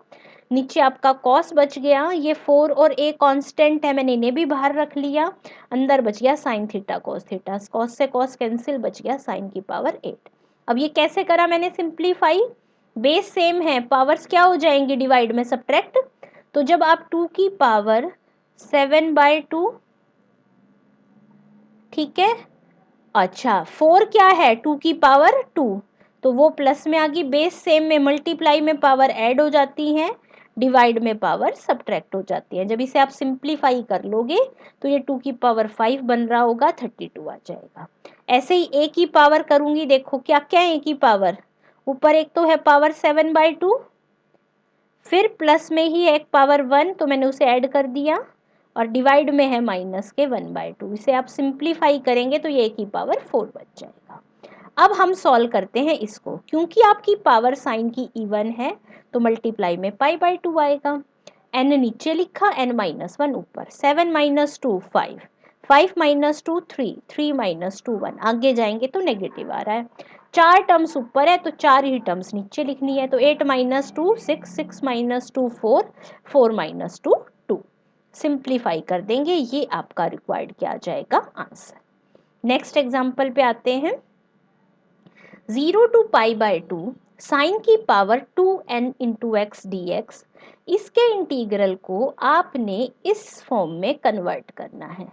नीचे आपका कॉस बच गया, ये 4 और a कांस्टेंट है, मैंने इन्हें भी बाहर रख लिया, अंदर बच गया sine theta cos theta, cos से कॉस कैंसिल, बच गया साइन की पावर 8। अब ये कैसे करा मैंने सिंप्लीफाई, बेस सेम है, पावर्स क्या हो जाएंगी डिवाइड में सब्ट्रैक्ट, तो जब आप 2 की पावर 7/2, ठीक है, अच्छा 4 क्या है 2 की पावर 2, तो वो प्लस में आ गई, बेस सेम में मल्टीप्लाई में पावर ऐड हो जाती है, डिवाइड में पावर सब्ट्रैक्ट हो जाती है। जब इसे आप सिंप्लीफाई कर लोगे तो ये 2 की पावर 5 बन रहा होगा, 32 आ जाएगा। ऐसे ही a की पावर करूंगी, देखो क्या क्या है a की पावर, ऊपर एक तो है पावर 7/2, फिर प्लस में ही एक पावर 1, तो मैंने उसे ऐड कर दिया, और डिवाइड में है माइनस के 1/2। इसे आप सिंप्लीफाई करेंगे तो ये a की पावर 4 बच जाएगा। अब हम सॉल्व करते हैं इसको, क्योंकि आपकी पावर साइन की इवन है तो मल्टीप्लाई में π/2 आएगा। n नीचे लिखा, n माइनस 1 ऊपर, 7 माइनस 2 5, 5 माइनस 2 3, 3 माइनस 2 1, आगे जाएंगे तो नेगेटिव आ रहा है। 4 टर्म्स ऊपर है तो 4 ही टर्म्स नीचे लिखनी है, तो 8 माइनस 2 6, 6 माइनस 2 4, 4 माइनस 2 2। सिंप्लीफाई कर देंगे, ये आपका रिक्वायर्ड क्या आ जाएगा, आंसर। नेक्स्ट एग्जाम्पल पे आते हैं, 0 टू π/2 साइन की power 2n into x D x, इसके इंटीग्रल को आपने इस फॉर्म में कन्वर्ट करना है।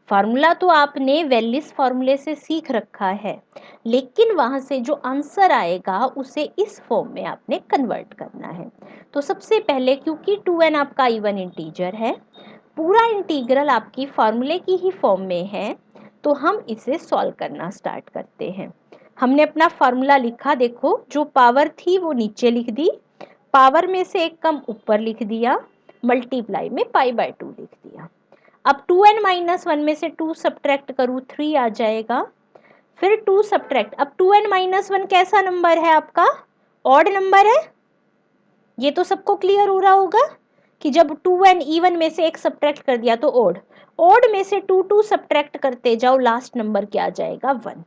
फार्मूला तो आपने वेलिस फार्मूले से सीख रखा है, लेकिन वहां से जो आंसर आएगा उसे इस फॉर्म में आपने कन्वर्ट करना है। तो सबसे पहले, क्योंकि 2n आपका इवन इंटीजर है, पूरा इंटीग्रल आपकी फार्मूले की ही फॉर्म में है, तो हम इसे सॉल्व करना स्टार्ट करते हैं। हमने अपना फार्मूला लिखा, देखो जो पावर थी वो नीचे लिख दी, पावर में से एक कम ऊपर लिख दिया, मल्टीप्लाई में π/2 लिख दिया। अब 2n माइनस 1 में से 2 सब्ट्रैक्ट करूँ 3 आ जाएगा, फिर 2 सब्ट्रैक्ट, अब 2n माइनस 1 कैसा नंबर है आपका, ऑड नंबर है, ये तो सबको क्लियर हो रहा होगा कि जब 2n इवन में से एक सब्ट्रैक्ट कर दिया तो ऑड, ऑड में से 2 2 सब्ट्रैक्ट करते जाओ, लास्ट नंबर क्या आ जाएगा, 1।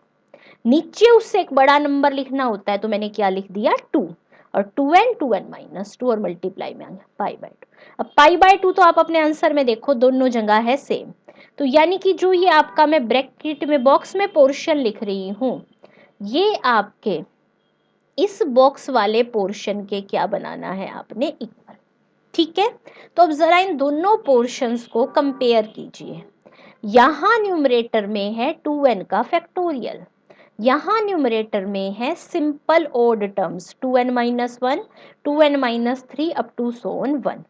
नीचे उससे एक बड़ा नंबर लिखना होता है, तो मैंने क्या लिख दिया, 2, और 2n माइनस 2, और मल्टीप्लाई में आ गया π/2। अब π/2 तो आप अपने आंसर में देखो दोनों जगह है सेम, तो यानी कि जो ये आपका मैं ब्रैकेट में बॉक्स में पोर्शन लिख रही हूँ, ये आपके इस बॉक्स वाले पोर्शन के क्या बनाना है आपने, इक्वल। ठीक है, तो अब जरा इन दोनों पोर्शंस को कंपेयर कीजिए। यहाँ न्यूमरेटर में है 2n का फैक्टोरियल, यहाँ न्यूमरेटर में है simple odd terms 2n-1, 2n-3 up to so on 1।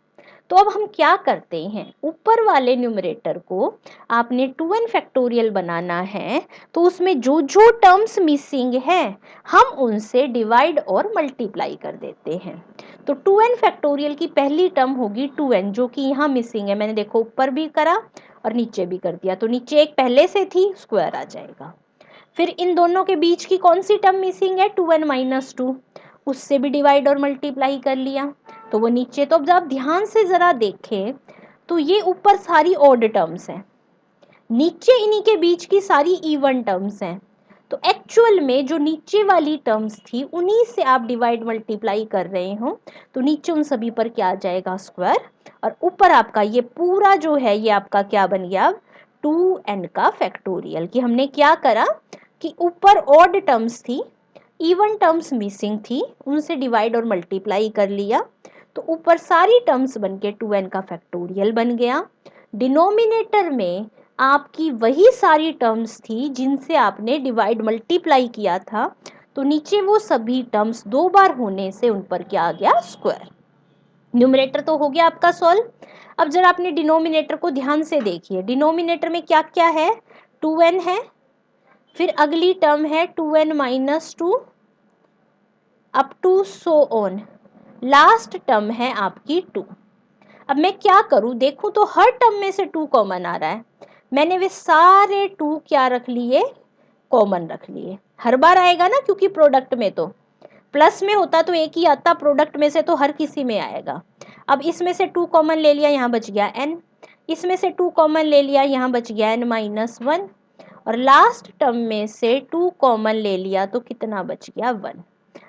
तो अब हम क्या करते हैं, ऊपर वाले न्यूमरेटर को आपने 2n फैक्टोरियल बनाना है, तो उसमें जो जो टर्म्स मिसिंग है हम उनसे डिवाइड और मल्टीप्लाई कर देते हैं। तो 2n फैक्टोरियल की पहली टर्म होगी 2n, जो कि यहाँ मिसिंग है। मैंने देखो ऊपर भी करा और नीचे भी कर दिया, तो नीचे एक पहले से थी, स्क्वायर आ जाएगा। फिर इन दोनों के बीच की कौन सी टर्म मिसिंग है, 2n-2, उससे भी डिवाइड और मल्टीप्लाई कर लिया, तो वो नीचे। तो अब जब ध्यान से जरा देखें तो ये ऊपर सारी ऑड टर्म्स हैं, नीचे इन्हीं के बीच की सारी इवन टर्म्स हैं। तो एक्चुअल में जो नीचे वाली टर्म्स थी उन्हीं से आप डिवाइड मल्टीप्लाई कर रहे हो, तो नीचे उन सभी पर क्या आ जाएगा, स्क्वायर। और ऊपर आपका ये पूरा जो है ये आपका क्या बन गया, 2n का फैक्टोरियल। कि हमने क्या करा कि ऊपर ऑड टर्म्स थी, इवन टर्म्स मिसिंग थी, उनसे डिवाइड और मल्टीप्लाई कर लिया, तो ऊपर सारी टर्म्स बनके 2n का फैक्टोरियल बन गया। डिनोमिनेटर में आपकी वही सारी टर्म्स थी जिनसे आपने डिवाइड मल्टीप्लाई किया था, तो नीचे वो सभी टर्म्स दो बार होने से उन पर क्या आ गया, स्क्वायर। न्यूमरेटर तो हो गया आपका सॉल्व। अब जरा आपने डिनोमिनेटर को ध्यान से देखिए, डिनोमिनेटर में क्या क्या है, 2n है, फिर अगली टर्म है 2n-2 up to so on, last term है आपकी 2। अब मैं क्या करूं, देखूं तो हर टर्म में से 2 कॉमन आ रहा है, मैंने वे सारे 2 क्या रख लिए, कॉमन रख लिए। हर बार आएगा ना, क्योंकि प्रोडक्ट में तो प्लस में होता तो एक ही आता, प्रोडक्ट में से तो हर किसी में आएगा। अब इसमें से 2 कॉमन ले लिया, यहाँ बच गया n, इसमें से 2 कॉमन ले लिया, यहाँ बच गया n-1, और लास्ट टर्म में से 2 कॉमन ले लिया तो कितना बच गया, 1।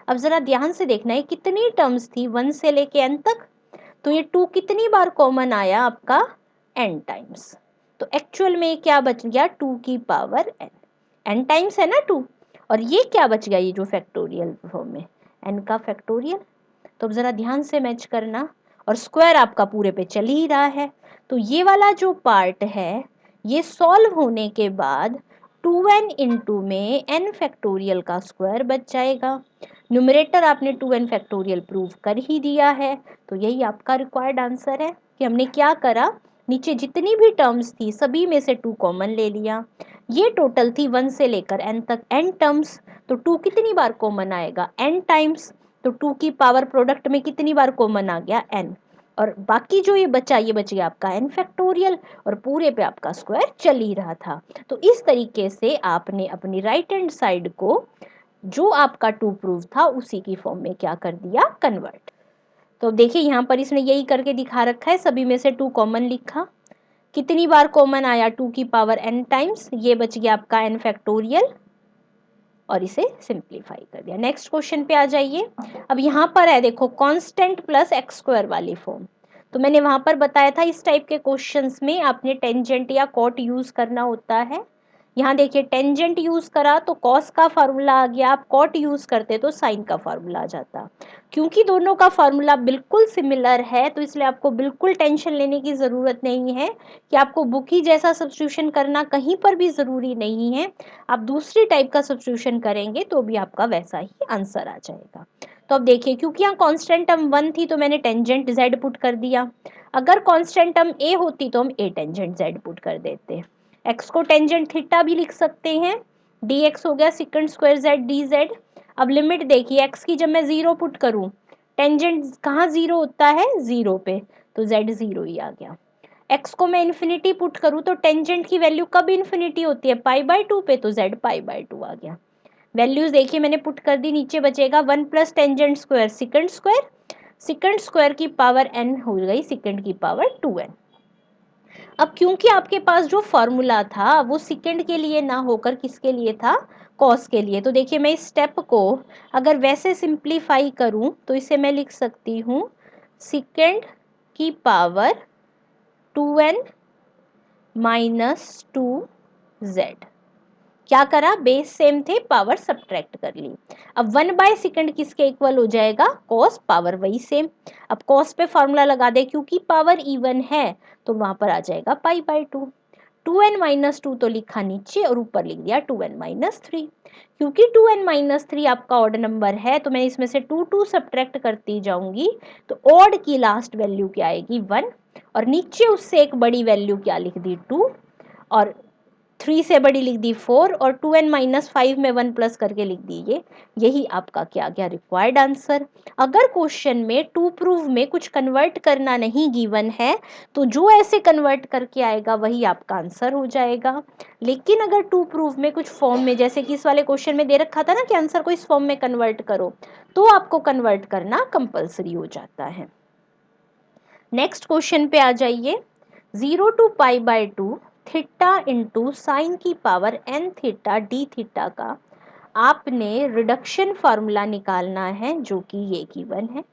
अब जरा ध्यान से देखना है कितनी टर्म्स थी 1 से लेके n तक, तो ये 2 कितनी बार कॉमन आया आपका, n टाइम्स। तो एक्चुअल में क्या बच गया, 2 की पावर n, n टाइम्स है ना 2, और ये क्या बच गया, ये जो फैक्टोरियल फॉर्म में n का फैक्टोरियल। तो अब जरा ध्यान से मैच करना, और स्क्वायर आपका पूरे पे चल ही रहा है, तो ये वाला जो पार्ट है ये सॉल्व होने के बाद 2n इंटू में n फैक्टोरियल का स्क्वायर बच जाएगा। न्यूमरेटर आपने 2n फैक्टोरियल प्रूव कर ही दिया है, तो यही आपका रिक्वायर्ड आंसर है कि हमने क्या करा, नीचे जितनी भी टर्म्स थी सभी में से 2 कॉमन ले लिया। ये टोटल थी 1 से लेकर n तक n टर्म्स, तो 2 कितनी बार कॉमन आएगा, n टाइम्स, तो 2 की पावर प्रोडक्ट में कितनी बार कॉमन आ गया, n, और बाकी जो ये बचा आपका n फैक्टोरियल, और पूरे पे आपका स्क्वायर चल ही रहा था। तो इस तरीके से आपने अपनी राइट हैंड साइड को जो आपका 2 प्रूव था उसी की फॉर्म में क्या कर दिया, कन्वर्ट। तो देखिए यहाँ पर इसने यही करके दिखा रखा है, सभी में से 2 कॉमन लिखा, कितनी बार कॉमन आया, 2 की पावर n टाइम्स, ये बच गया आपका n फैक्टोरियल, और इसे सिंप्लीफाई कर दिया। नेक्स्ट क्वेश्चन पे आ जाइए। अब यहाँ पर है देखो कांस्टेंट प्लस एक्स स्क्वायर वाली फॉर्म, तो मैंने वहां पर बताया था इस टाइप के क्वेश्चंस में आपने टेंजेंट या कॉट यूज करना होता है। यहाँ देखिए टेंजेंट यूज करा तो कॉस का फार्मूला आ गया, आप कॉट यूज करते तो साइन का फार्मूला आ जाता। क्योंकि दोनों का फार्मूला बिल्कुल सिमिलर है तो इसलिए आपको बिल्कुल टेंशन लेने की ज़रूरत नहीं है कि आपको बुक ही जैसा सब्स्टिट्यूशन करना, कहीं पर भी ज़रूरी नहीं है। आप दूसरी टाइप का सब्स्टिट्यूशन करेंगे तो भी आपका वैसा ही आंसर आ जाएगा। तो अब देखिए क्योंकि यहाँ कांस्टेंट टर्म 1 थी तो मैंने टेंजेंट z पुट कर दिया। अगर कांस्टेंट टर्म a होती तो हम a टेंजेंट z पुट कर देते। x को टेंजेंट थीटा भी लिख सकते हैं, dx हो गया सेकंड स्क्वायर z dz। अब लिमिट देखिए x की जब मैं 0 पुट करूं, टेंजेंट कहाँ 0 होता है, 0 पे, तो z 0 ही आ गया। x को मैं इन्फिनिटी पुट करूं तो टेंजेंट की वैल्यू कब इन्फिनिटी होती है, π/2 पे, तो z π/2 आ गया। वैल्यूज देखिए मैंने पुट कर दी, नीचे बचेगा 1 plus tangent square second square, second square की पावर n हो गई सेकंड की पावर 2n। अब क्योंकि आपके पास जो फॉर्मूला था वो सेकंड के लिए ना होकर किसके लिए था, कॉस के लिए, तो देखिए मैं इस स्टेप को अगर वैसे सिंप्लीफाई करूं तो इसे मैं लिख सकती हूं सेकंड की पावर 2n माइनस 2z। क्या करा, बेस सेम थे, पावर सब्ट्रैक्ट कर ली। अब 1/सेकंड किसके इक्वल हो जाएगा, कॉस, पावर वही सेम। अब कॉस पे फॉर्मूला लगा दे, क्योंकि पावर इवन है तो वहां पर आ जाएगा π/2। 2n-2 तो लिखा नीचे और ऊपर लिख दिया 2n-3। क्योंकि 2n-3 आपका ऑड नंबर है तो मैं इसमें से 2 सब्ट्रैक्ट करती जाऊंगी, तो ऑड की लास्ट वैल्यू क्या आएगी 1, और नीचे उससे एक बड़ी वैल्यू क्या लिख दी 2, और 3 से बड़ी लिख दी 4, और 2n-5 में 1 प्लस करके लिख दी ये। यही आपका क्या गया रिक्वायर्ड आंसर। अगर क्वेश्चन में टू प्रूव में कुछ कन्वर्ट करना नहीं गिवन है तो जो ऐसे कन्वर्ट करके आएगा वही आपका आंसर हो जाएगा। लेकिन अगर टू प्रूव में कुछ फॉर्म में, जैसे कि इस वाले क्वेश्चन में दे रखा था ना कि आंसर को इस फॉर्म में कन्वर्ट करो, तो आपको कन्वर्ट करना कंपल्सरी हो जाता है। नेक्स्ट क्वेश्चन पे आ जाइए। 0 to π/2 थीटा इंटू साइन की power n theta D theta का आपने रिडक्शन फार्मूला निकालना है, जो कि ये गिवन है।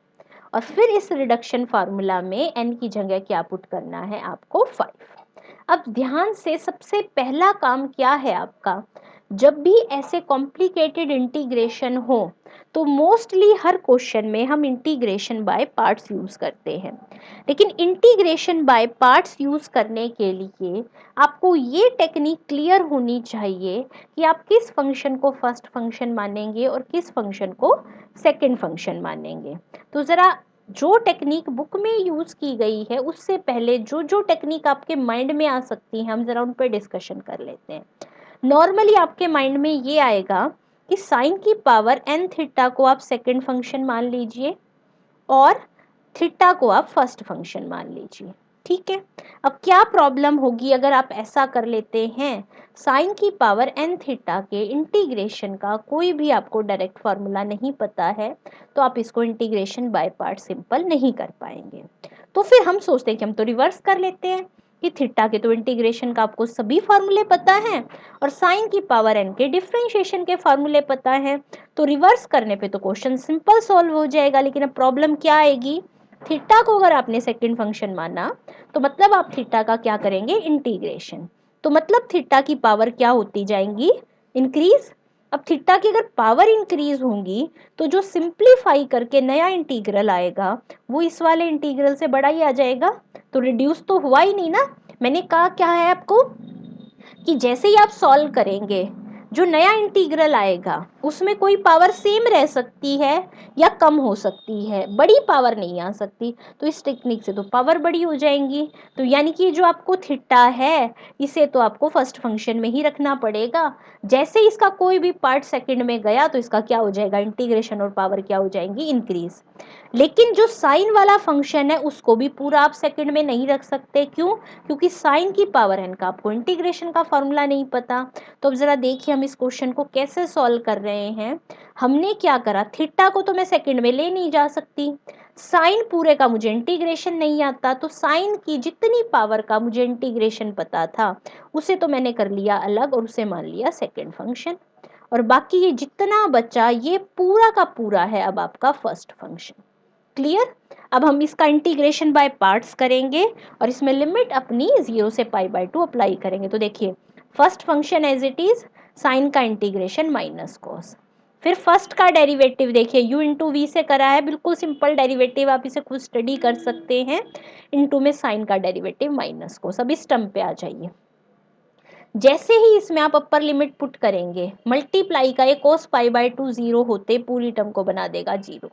और फिर इस रिडक्शन फार्मूला में n की जगह क्या पुट करना है आपको 5। अब ध्यान से, सबसे पहला काम क्या है आपका, जब भी ऐसे कॉम्प्लिकेटेड इंटीग्रेशन हो तो मोस्टली हर क्वेश्चन में हम इंटीग्रेशन बाय पार्ट्स यूज करते हैं। लेकिन इंटीग्रेशन बाय पार्ट्स यूज करने के लिए आपको ये टेक्निक क्लियर होनी चाहिए कि आप किस फंक्शन को फर्स्ट फंक्शन मानेंगे और किस फंक्शन को सेकंड फंक्शन मानेंगे। तो जरा जो टेक्निक बुक में यूज की गई है उससे पहले जो जो टेक्निक आपके माइंड में आ सकती है हम जरा उन पर डिस्कशन कर लेते हैं। नॉर्मली आपके माइंड में ये आएगा कि साइन की पावर n थीटा को आप सेकंड फंक्शन मान लीजिए और थीटा को आप फर्स्ट फंक्शन मान लीजिए। ठीक है, अब क्या प्रॉब्लम होगी अगर आप ऐसा कर लेते हैं, साइन की पावर n थीटा के इंटीग्रेशन का कोई भी आपको डायरेक्ट फार्मूला नहीं पता है तो आप इसको इंटीग्रेशन बाय पार्ट सिंपल नहीं कर पाएंगे। तो फिर हम सोचते हैं कि हम तो रिवर्स कर लेते हैं कि थीटा के तो इंटीग्रेशन का आपको सभी फार्मूले पता हैं और साइन की पावर n के डिफरेंशिएशन के फार्मूले पता हैं, तो रिवर्स करने पे तो क्वेश्चन सिंपल सॉल्व हो जाएगा। लेकिन अब प्रॉब्लम क्या आएगी, थीटा को अगर आपने सेकंड फंक्शन माना तो मतलब आप थीटा का क्या करेंगे इंटीग्रेशन, तो मतलब थीटा की पावर क्या होती जाएंगी इंक्रीज। अब थीटा की अगर पावर इंक्रीज होंगी तो जो सिंप्लीफाई करके नया इंटीग्रल आएगा वो इस वाले इंटीग्रल से बड़ा ही आ जाएगा, तो रिड्यूस तो हुआ ही नहीं ना। मैंने कहा क्या है आपको कि जैसे ही आप सॉल्व करेंगे जो नया इंटीग्रल आएगा उसमें कोई पावर सेम रह सकती है या कम हो सकती है, बड़ी पावर नहीं आ सकती, तो इस टेक्निक से तो पावर बड़ी हो जाएंगी। तो यानी कि जो आपको थीटा है इसे तो आपको फर्स्ट फंक्शन में ही रखना पड़ेगा। जैसे ही इसका कोई भी पार्ट सेकंड में गया तो इसका क्या हो जाएगा इंटीग्रेशन और पावर क्या हो जाएंगी इंक्रीज। लेकिन जो साइन वाला फंक्शन है उसको भी पूरा आप सेकंड में नहीं रख सकते, क्यों, क्योंकि साइन की पावर n का आपको इंटीग्रेशन का फॉर्मूला नहीं पता। तो अब जरा देखिए हम इस क्वेश्चन को कैसे सॉल्व कर रहे हैं। हमने क्या करा, थीटा को तो मैं सेकंड में ले नहीं जा सकती, साइन पूरे का मुझे इंटीग्रेशन नहीं आता, तो साइन की जितनी पावर का मुझे इंटीग्रेशन पता था उसे तो मैंने कर लिया अलग और उसे मान लिया सेकंड फंक्शन, और बाकी ये जितना बचा ये पूरा का पूरा है अब आपका फर्स्ट फंक्शन। क्लियर। अब हम इसका इंटीग्रेशन बाय पार्ट्स करेंगे और इसमें लिमिट अपनी 0 से π/2 अप्लाई करेंगे। तो देखिए first function as it is sine का इंटीग्रेशन माइनस कॉस, फिर फर्स्ट का डेरिवेटिव देखिए u इंटू वी से करा है, बिल्कुल सिंपल डेरिवेटिव, आप इसे खुद स्टडी कर सकते हैं। इंटू में साइन का डेरिवेटिव माइनस कॉस। अब इस टर्म पे आ जाइए, जैसे ही इसमें आप अपर लिमिट पुट करेंगे मल्टीप्लाई का ये cos π/2 0 होते पूरी टर्म को बना देगा 0।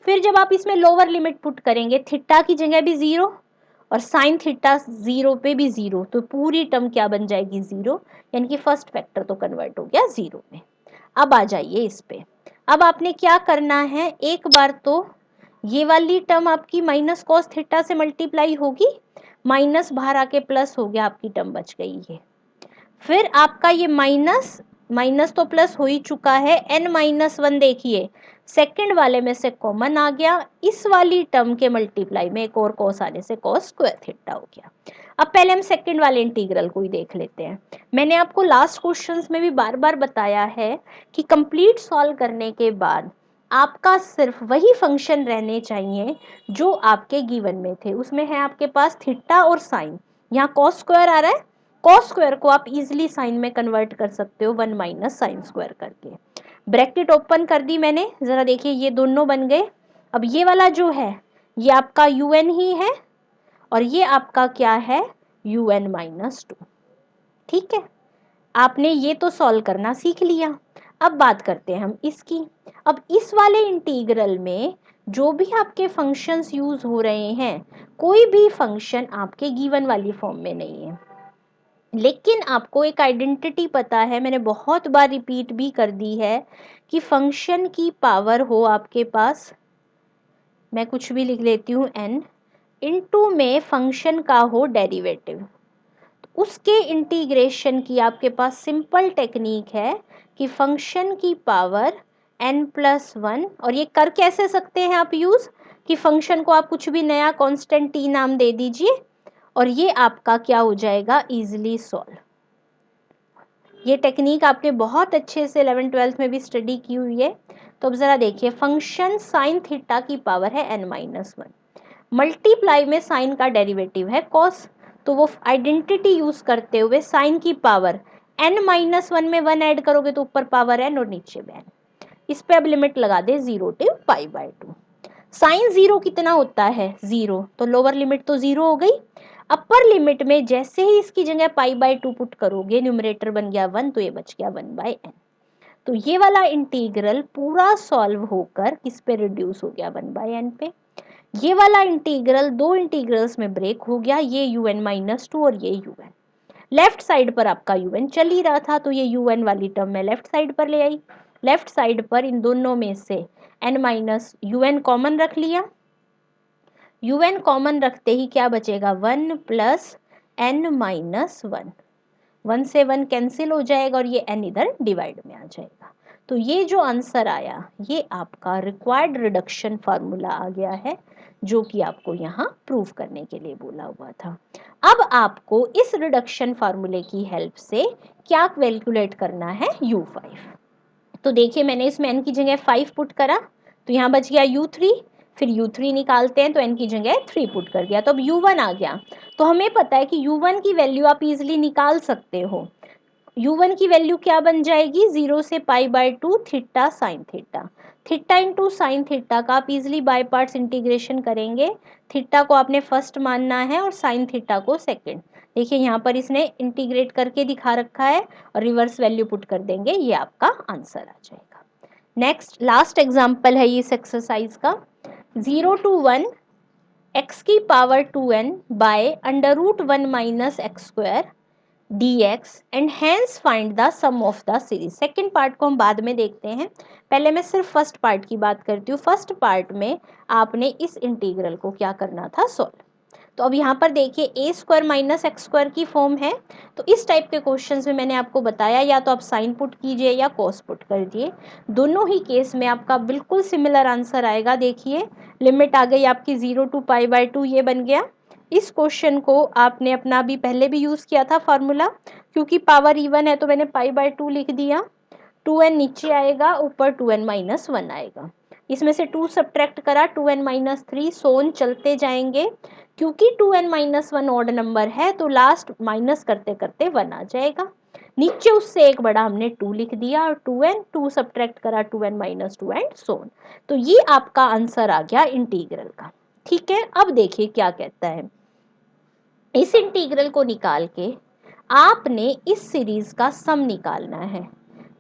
फिर जब आप इसमें लोअर लिमिट पुट करेंगे थीटा की जगह भी 0 और साइन थीटा 0 पे भी 0, तो पूरी टर्म क्या बन जाएगी 0, यानी कि फर्स्ट फैक्टर तो कन्वर्ट हो गया 0 में। अब आ जाइए इस पे, अब आपने क्या करना है, एक बार तो ये वाली टर्म आपकी माइनस कॉस थीटा से मल्टीप्लाई होगी, माइनस बाहर आके प्लस हो गया, आपकी टर्म बच गई है। फिर आपका ये माइनस माइनस तो प्लस हो ही चुका है, n-1 देखिए सेकंड वाले में से कॉमन आ गया, इस वाली टर्म के मल्टीप्लाई में एक और कॉस आने से कॉस स्क्वायर थीटा हो गया। अब पहले हम सेकंड वाले इंटीग्रल को ही देख लेते हैं। मैंने आपको लास्ट क्वेश्चंस में भी बार बार बताया है कि कंप्लीट सॉल्व करने के बाद आपका सिर्फ वही फंक्शन रहने चाहिए जो आपके गिवन में थे। उसमें है आपके पास थीटा और साइन, यहाँ कॉस स्क्वायर आ रहा है, कॉस स्क्वायर को आप इजीली साइन में कन्वर्ट कर सकते हो 1 माइनस साइन स्क्वायर करके। ब्रैकेट ओपन कर दी मैंने, जरा देखिए ये दोनों बन गए। अब ये वाला जो है ये आपका un ही है और ये आपका क्या है un-2। ठीक है, आपने ये तो सॉल्व करना सीख लिया। अब बात करते हैं हम इसकी। अब इस वाले इंटीग्रल में जो भी आपके फंक्शंस यूज हो रहे हैं, कोई भी फंक्शन आपके गिवन वाली फॉर्म में नहीं है, लेकिन आपको एक आइडेंटिटी पता है, मैंने बहुत बार रिपीट भी कर दी है, कि फंक्शन की पावर हो आपके पास, मैं कुछ भी लिख लेती हूँ n, इनटू में फंक्शन का हो डेरिवेटिव, उसके इंटीग्रेशन की आपके पास सिंपल टेक्निक है कि फंक्शन की पावर n+1, और ये कर कैसे सकते हैं आप यूज, कि फंक्शन को आप कुछ भी नया कांस्टेंट t नाम दे दीजिए और ये आपका क्या हो जाएगा, इजीली सॉल्व। ये टेक्निक आपने बहुत अच्छे से 11th-12th में भी स्टडी की हुई है। तो अब जरा देखिए, फंक्शन साइन थीटा की पावर है n-1, मल्टीप्लाई में साइन का डेरिवेटिव है कॉस, तो वो आइडेंटिटी यूज करते हुए साइन की पावर n-1 में 1 ऐड करोगे तो ऊपर पावर n और नीचे में n, इस पे अब लिमिट लगा दे 0 to π/2। साइन 0 कितना होता है, 0, तो लोअर लिमिट तो 0 हो गई। अपर लिमिट में जैसे ही इसकी जगह π/2 पुट करोगे, न्यूमरेटर बन गया 1, तो ये बच गया 1/n। तो ये वाला इंटीग्रल पूरा सॉल्व होकर किस पे रिड्यूस हो गया, 1/n पे। ये वाला इंटीग्रल दो इंटीग्रल्स में ब्रेक हो गया, ये un-2 और ये un, लेफ्ट साइड पर आपका un चल ही रहा था, तो ये un वाली टर्म मैं लेफ्ट साइड पर ले आई। लेफ्ट साइड पर इन दोनों में से un कॉमन रख लिया, un कॉमन रखते ही क्या बचेगा, 1 + n-1, 1 से 1 कैंसिल हो जाएगा और ये n इधर डिवाइड में आ जाएगा। तो ये जो आंसर आया, ये आपका रिक्वायर्ड रिडक्शन फार्मूला आ गया है, जो कि आपको यहाँ प्रूव करने के लिए बोला हुआ था। अब आपको इस रिडक्शन फार्मूले की हेल्प से क्या कैलकुलेट करना है, u5। तो देखिए, मैंने इसमें n की जगह 5 पुट करा, तो यहाँ बच गया u3, फिर u3 निकालते हैं तो n की जगह 3 पुट कर दिया, तो अब u1 आ गया। तो हमें पता है कि u1 की वैल्यू आप इजीली निकाल सकते हो। u1 की वैल्यू क्या बन जाएगी, 0 से π/2 theta sine theta, theta into sine theta का आप इजिली बाय पार्ट्स इंटीग्रेशन करेंगे। थीटा को आपने फर्स्ट मानना है और साइन थीटा को सेकंड। देखिए यहाँ पर इसने इंटीग्रेट करके दिखा रखा है, और रिवर्स वैल्यू पुट कर देंगे, ये आपका आंसर आ जाएगा। नेक्स्ट लास्ट एग्जाम्पल है इस एक्सरसाइज का, 0 to 1 x की power 2n by √1 - x² dx and hence find the sum of the series. Second part को हम बाद में देखते हैं, पहले मैं सिर्फ फर्स्ट पार्ट की बात करती हूँ। फर्स्ट पार्ट में आपने इस इंटीग्रल को क्या करना था, सॉल्व। तो अब यहाँ पर देखिए, a² - x² की फॉर्म है, तो इस टाइप के क्वेश्चंस में मैंने आपको बताया, या तो आप साइन पुट कीजिए या कॉस पुट कर दिए, दोनों ही केस में आपका बिल्कुल सिमिलर आंसर आएगा। देखिए, लिमिट आ गई आपकी 0 to π/2, ये बन गया। इस क्वेश्चन को आपने अपना भी पहले भी यूज किया था फार्मूला, क्योंकि पावर इवन है तो मैंने π/2 लिख दिया, 2n नीचे आएगा, ऊपर 2n-1 आएगा, इसमें से 2 सब्ट्रैक्ट करा, 2n-3, सोन चलते जाएंगे, क्योंकि 2n-1 ऑड नंबर है तो लास्ट माइनस करते करते 1 आ जाएगा। नीचे उससे एक बड़ा हमने 2 लिख दिया, और 2 सब्ट्रैक्ट करा, 2n-2 एंड सोन। तो ये आपका आंसर आ गया इंटीग्रल का। ठीक है, अब देखिए क्या कहता है, इस इंटीग्रल को निकाल के आपने इस सीरीज का सम निकालना है।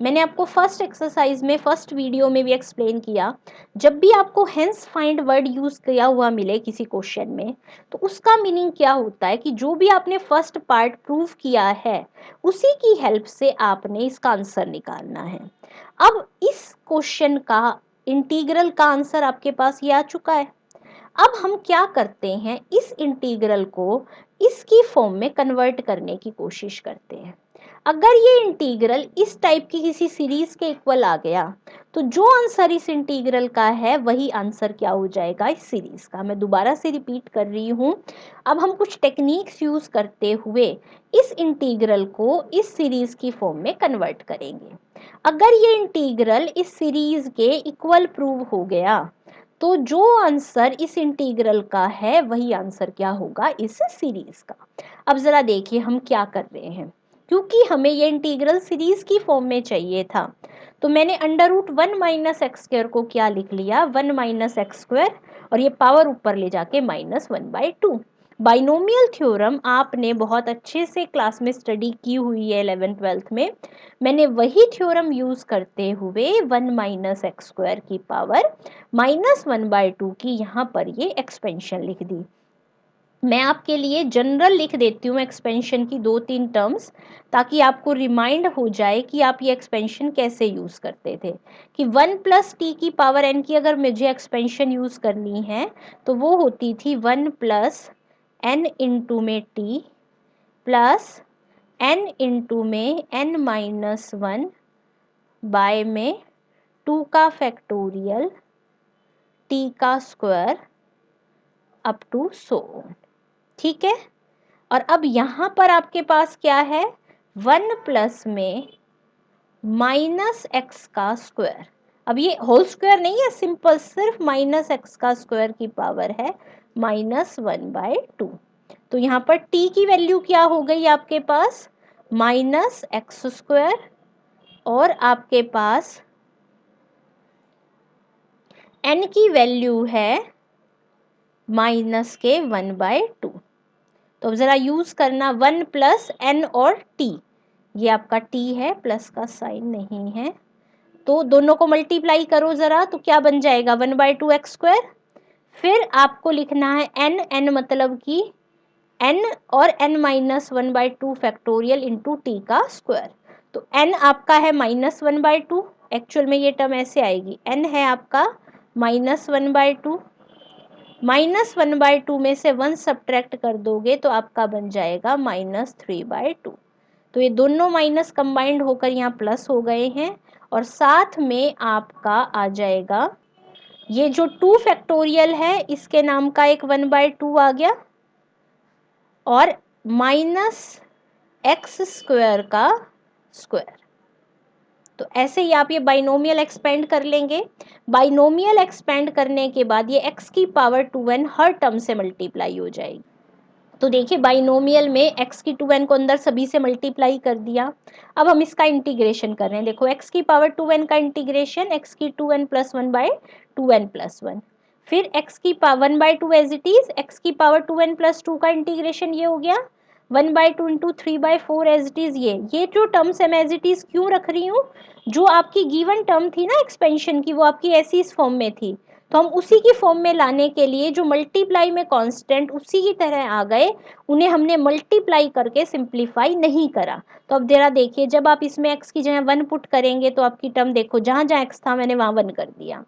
मैंने आपको फर्स्ट एक्सरसाइज में, फर्स्ट वीडियो में भी एक्सप्लेन किया, जब भी आपको हेंस फाइंड वर्ड यूज किया हुआ मिले किसी क्वेश्चन में, तो उसका मीनिंग क्या होता है कि जो भी आपने फर्स्ट पार्ट प्रूव किया है, उसी की हेल्प से आपने इसका आंसर निकालना है। अब इस क्वेश्चन का इंटीग्रल का आंसर आपके पास ये आ चुका है। अब हम क्या करते हैं, इस इंटीग्रल को इसकी फॉर्म में कन्वर्ट करने की कोशिश करते हैं। अगर ये इंटीग्रल इस टाइप की किसी सीरीज के इक्वल आ गया, तो जो आंसर इस इंटीग्रल का है वही आंसर क्या हो जाएगा, इस सीरीज का। मैं दोबारा से रिपीट कर रही हूं, अब हम कुछ टेक्निक्स यूज करते हुए इस इंटीग्रल को इस सीरीज की फॉर्म में कन्वर्ट करेंगे। अगर ये इंटीग्रल इस सीरीज के इक्वल प्रूव हो गया, तो जो आंसर इस इंटीग्रल का है वही आंसर क्या होगा, इस सीरीज का। अब जरा देखिए हम क्या कर रहे हैं, क्योंकि हमें ये इंटीग्रल सीरीज की फॉर्म में चाहिए था, तो मैंने √1 - x² को क्या लिख लिया, 1 - x², और ये पावर ऊपर ले जाके -1/2। बाइनोमियल थ्योरम आपने बहुत अच्छे से क्लास में स्टडी की हुई है 11th-12th में। मैंने वही थ्योरम यूज करते हुए 1 माइनस एक्स स्क्वायर की पावर -1/2 की यहाँ पर ये एक्सपेंशन लिख दी। मैं आपके लिए जनरल लिख देती हूँ एक्सपेंशन की 2-3 टर्म्स, ताकि आपको रिमाइंड हो जाए कि आप ये एक्सपेंशन कैसे यूज करते थे। कि 1 प्लस टी की पावर n की अगर मुझे एक्सपेंशन यूज करनी है तो वो होती थी 1 प्लस n इंटू में t प्लस n इंटू में n माइनस 1 बाय में 2 का फैक्टोरियल t का square up to so on. ठीक है। और अब यहां पर आपके पास क्या है, 1 प्लस में माइनस एक्स का स्क्वायर। अब ये होल स्क्वायर नहीं है, सिंपल सिर्फ माइनस एक्स का स्क्वायर की पावर है -1/2। तो यहाँ पर t की वैल्यू क्या हो गई आपके पास, माइनस एक्स स्क्वायर, और आपके पास n की वैल्यू है माइनस के 1/2। तो अब जरा यूज करना 1 प्लस n और t, ये आपका t है, प्लस का साइन नहीं है, तो दोनों को मल्टीप्लाई करो जरा, तो क्या बन जाएगा 1/2 एक्स स्क्वायर। फिर आपको लिखना है n मतलब कि n और n minus 1/2 factorial into T का स्क्वायर। तो n आपका है -1/2, एक्चुअल में ये टर्म ऐसे आएगी, n है आपका -1/2, -1/2 में से 1 सब्ट्रैक्ट कर दोगे तो आपका बन जाएगा -3/2। तो ये दोनों माइनस कंबाइंड होकर यहाँ प्लस हो गए हैं, और साथ में आपका आ जाएगा ये जो 2 फैक्टोरियल है इसके नाम का एक 1/2 आ गया, और माइनस एक्स स्क्वायर का स्क्वायर। तो ऐसे ही आप ये बाइनोमियल एक्सपेंड कर लेंगे। बाइनोमियल एक्सपेंड करने के बाद ये x की पावर 2n हर टर्म से मल्टीप्लाई हो जाएगी। तो देखिए बाइनोमियल में x की 2n को अंदर सभी से मल्टीप्लाई कर दिया। अब हम इसका इंटीग्रेशन कर रहे हैं। देखो x की पावर 2n का इंटीग्रेशन x की 2n plus 1 by 2n plus 1, फिर x की power 1/2 as it is, x की पावर 2n प्लस 2 का इंटीग्रेशन ये हो गया 1/2 इंटू 3/4 एज इट इज। ये जो टर्म्स है मैं एज इट इज क्यों रख रही हूँ, जो आपकी गिवन टर्म थी ना एक्सपेंशन की, वो आपकी ऐसी इस फॉर्म में थी, तो हम उसी की फॉर्म में लाने के लिए जो मल्टीप्लाई में कांस्टेंट उसी की तरह आ गए, उन्हें हमने मल्टीप्लाई करके सिंप्लीफाई नहीं करा। तो अब जरा देखिए, जब आप इसमें x की जगह 1 पुट करेंगे तो आपकी टर्म देखो, जहां जहां x था मैंने वहां 1 कर दिया।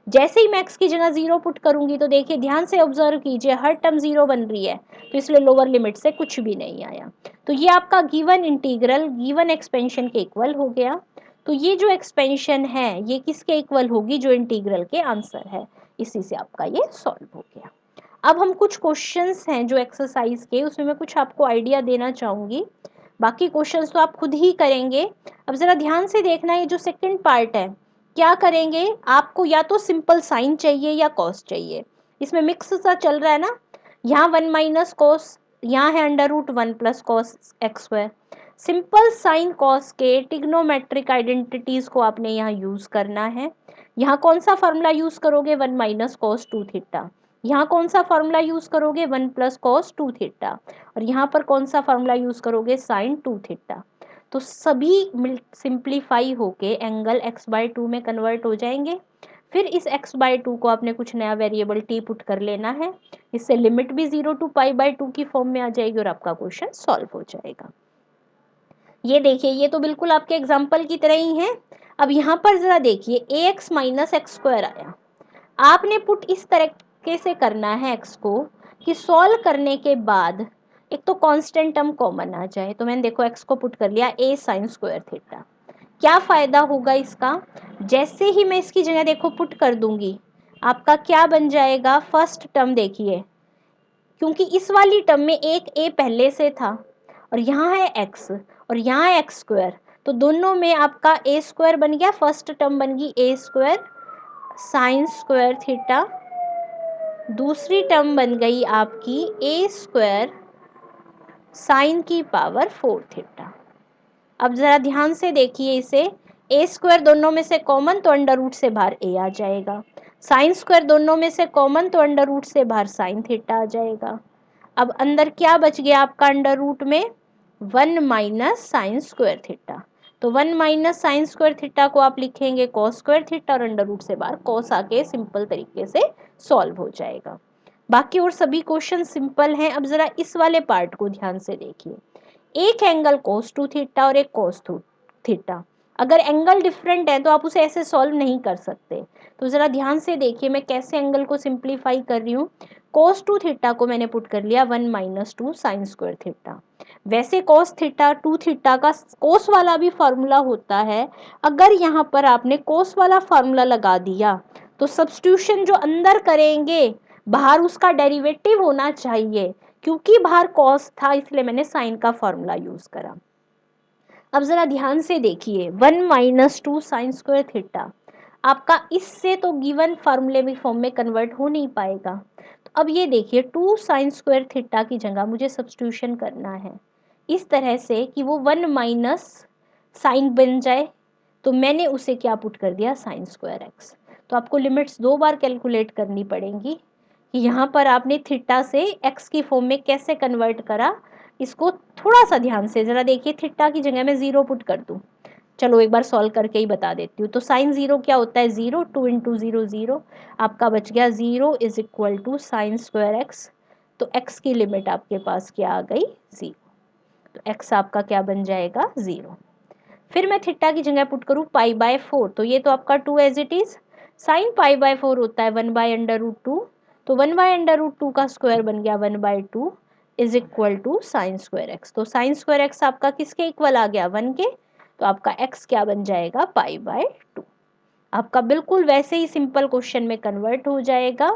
जैसे ही मैं x की जगह 0 पुट करूंगी तो देखिए ध्यान से ऑब्जर्व कीजिए, हर टर्म 0 बन रही है, तो इसलिए लोअर लिमिट से कुछ भी नहीं आया। तो ये आपका गिवन इंटीग्रल गिवन एक्सपेंशन के इक्वल हो गया। तो ये जो एक्सपेंशन है ये किसके इक्वल होगी, जो इंटीग्रल के आंसर है, इसी से आपका ये सॉल्व हो गया। अब हम कुछ क्वेश्चंस हैं जो एक्सरसाइज के, उसमें मैं कुछ आपको आइडिया देना चाहूंगी, बाकी क्वेश्चंस तो आप खुद ही करेंगे। अब जरा ध्यान से देखना, ये जो सेकंड पार्ट है, क्या करेंगे, आपको या तो सिंपल साइन चाहिए या कॉस चाहिए। इसमें मिक्स सा चल रहा है ना, यहाँ 1 माइनस कॉस, यहाँ है under root 1 plus cos x square. Simple sine cos के टिग्नोमेट्रिक आइडेंटिटीज को आपने यहाँ यूज करना है। यहाँ कौन सा फॉर्मूला यूज करोगे, 1 माइनस कॉस 2 थीटा। यहाँ कौन सा फॉर्मूला यूज करोगे, 1 प्लस कॉस 2 थीटा। और यहाँ पर कौन सा फॉर्मूला यूज करोगे, साइन 2 थीटा। तो सभी सिंप्लीफाई होके एंगल x/2 में कन्वर्ट हो जाएंगे। फिर इस x/2 को आपने कुछ नया वेरिएबल t पुट कर लेना है, इससे लिमिट भी 0 टू π/2 की फॉर्म में आ जाएगी और आपका क्वेश्चन सॉल्व हो जाएगा। ये देखिए, ये तो बिल्कुल आपके एग्जाम्पल की तरह ही है। अब यहाँ पर जरा देखिए, ax माइनस एक्स स्क्वायर आया, आपने पुट इस तरीके से करना है x को कि सॉल्व करने के बाद एक तो कांस्टेंट टर्म कॉमन आ जाए। तो मैंने देखो x को पुट कर लिया a साइन स्क्वायर थीटा। क्या फायदा होगा इसका, जैसे ही मैं इसकी जगह देखो पुट कर दूंगी, आपका क्या बन जाएगा, फर्स्ट टर्म देखिए, क्योंकि इस वाली टर्म में एक a पहले से था और यहाँ है x और यहाँ है एक्स स्क्वायर, तो दोनों में आपका a स्क्वायर बन गया, फर्स्ट टर्म बन गई a square sine square theta, दूसरी टर्म बन गई आपकी a स्क्वायर साइन की पावर 4 थीटा। अब जरा ध्यान से देखिए इसे, a स्क्वायर दोनों में से कॉमन तो अंडर रूट से बाहर a आ जाएगा, साइन स्क्वायर दोनों में से कॉमन तो अंडर रूट से बाहर साइन थीटा आ जाएगा। अब अंदर क्या बच गया आपका अंडर रूट में, 1 माइनस साइन स्क्वायर थीटा। तो 1 माइनस साइन स्क्वायर थीटा को आप लिखेंगे कॉस स्क्वायर थीटा और अंडर रूट से बाहर कॉस आके सिंपल तरीके से सॉल्व हो जाएगा। बाकी और सभी क्वेश्चन सिंपल हैं। अब जरा इस वाले पार्ट को ध्यान से देखिए, एक एंगल cos 2 थीटा और एक cos 2 थीटा, अगर एंगल डिफरेंट है तो आप उसे ऐसे सॉल्व नहीं कर सकते। तो जरा ध्यान से देखिए मैं कैसे एंगल को सिंप्लीफाई कर रही हूँ। cos 2 थीटा को मैंने पुट कर लिया 1 माइनस 2 साइन स्क्वायर थीटा। वैसे cos थीटा 2 थीटा का cos वाला भी फॉर्मूला होता है, अगर यहाँ पर आपने cos वाला फॉर्मूला लगा दिया तो सब्स्टिट्यूशन जो अंदर करेंगे बाहर उसका डेरिवेटिव होना चाहिए, क्योंकि बाहर cos था इसलिए मैंने साइन का फॉर्मूला यूज करा। अब जरा ध्यान से देखिए 1 माइनस 2 साइन स्क्वायर थीटा आपका इससे तो गिवन फॉर्मूले में फॉर्म में कन्वर्ट हो नहीं पाएगा। तो अब ये देखिए 2 साइन स्क्वायर थीटा की जगह मुझे सब्स्टिट्यूशन करना है इस तरह से कि वो 1 माइनस साइन बन जाए। तो मैंने उसे क्या पुट कर दिया साइन स्क्वायर एक्स। तो आपको लिमिट्स 2 बार कैलकुलेट करनी पड़ेंगी कि यहाँ पर आपने थीटा से एक्स की फॉर्म में कैसे कन्वर्ट करा। इसको थोड़ा सा ध्यान से जरा देखिए, थीटा की जगह मैं 0 पुट कर दूं। चलो एक बार सॉल्व करके ही बता देती हूँ। तो साइन 0 क्या होता है 0, 2 इंटू 0 0, आपका बच गया 0 is equal to sine square x. तो एक्स की लिमिट आपके पास क्या आ गई 0। तो एक्स आपका क्या बन जाएगा 0। फिर मैं थीटा की जगह पुट करूँ पाई बाय 4, तो ये तो आपका 2 as it is. Sine pi by 4 होता है 1 बाय अंडर रूट 2, तो 1 बाय अंडर रूट 2 का स्क्वायर बन गया 1 by 2 is equal to sine square x. तो साइन स्क्वायर एक्स आपका किसके इक्वल आ गया 1 के, तो आपका एक्स क्या बन जाएगा पाई बाय 2। आपका बिल्कुल वैसे ही सिंपल क्वेश्चन में कन्वर्ट हो जाएगा।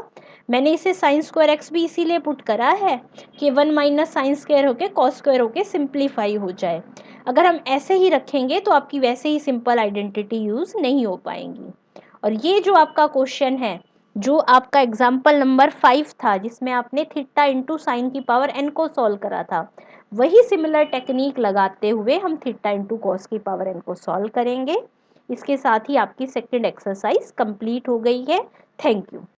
मैंने इसे साइन स्क्वायर एक्स भी इसीलिए पुट करा है कि 1 माइनस साइन स्क्वायर होके कॉस स्क्वायर होके सिंप्लीफाई हो जाए। अगर हम ऐसे ही रखेंगे तो आपकी वैसे ही सिंपल आइडेंटिटी यूज नहीं हो पाएंगी। और ये जो आपका क्वेश्चन है, जो आपका एग्जाम्पल नंबर 5 था जिसमें आपने थीटा इंटू साइन की पावर n को सॉल्व करा था, वही सिमिलर टेक्निक लगाते हुए हम थीटा इंटू कॉस की पावर n को सॉल्व करेंगे। इसके साथ ही आपकी सेकंड एक्सरसाइज कंप्लीट हो गई है। Thank you.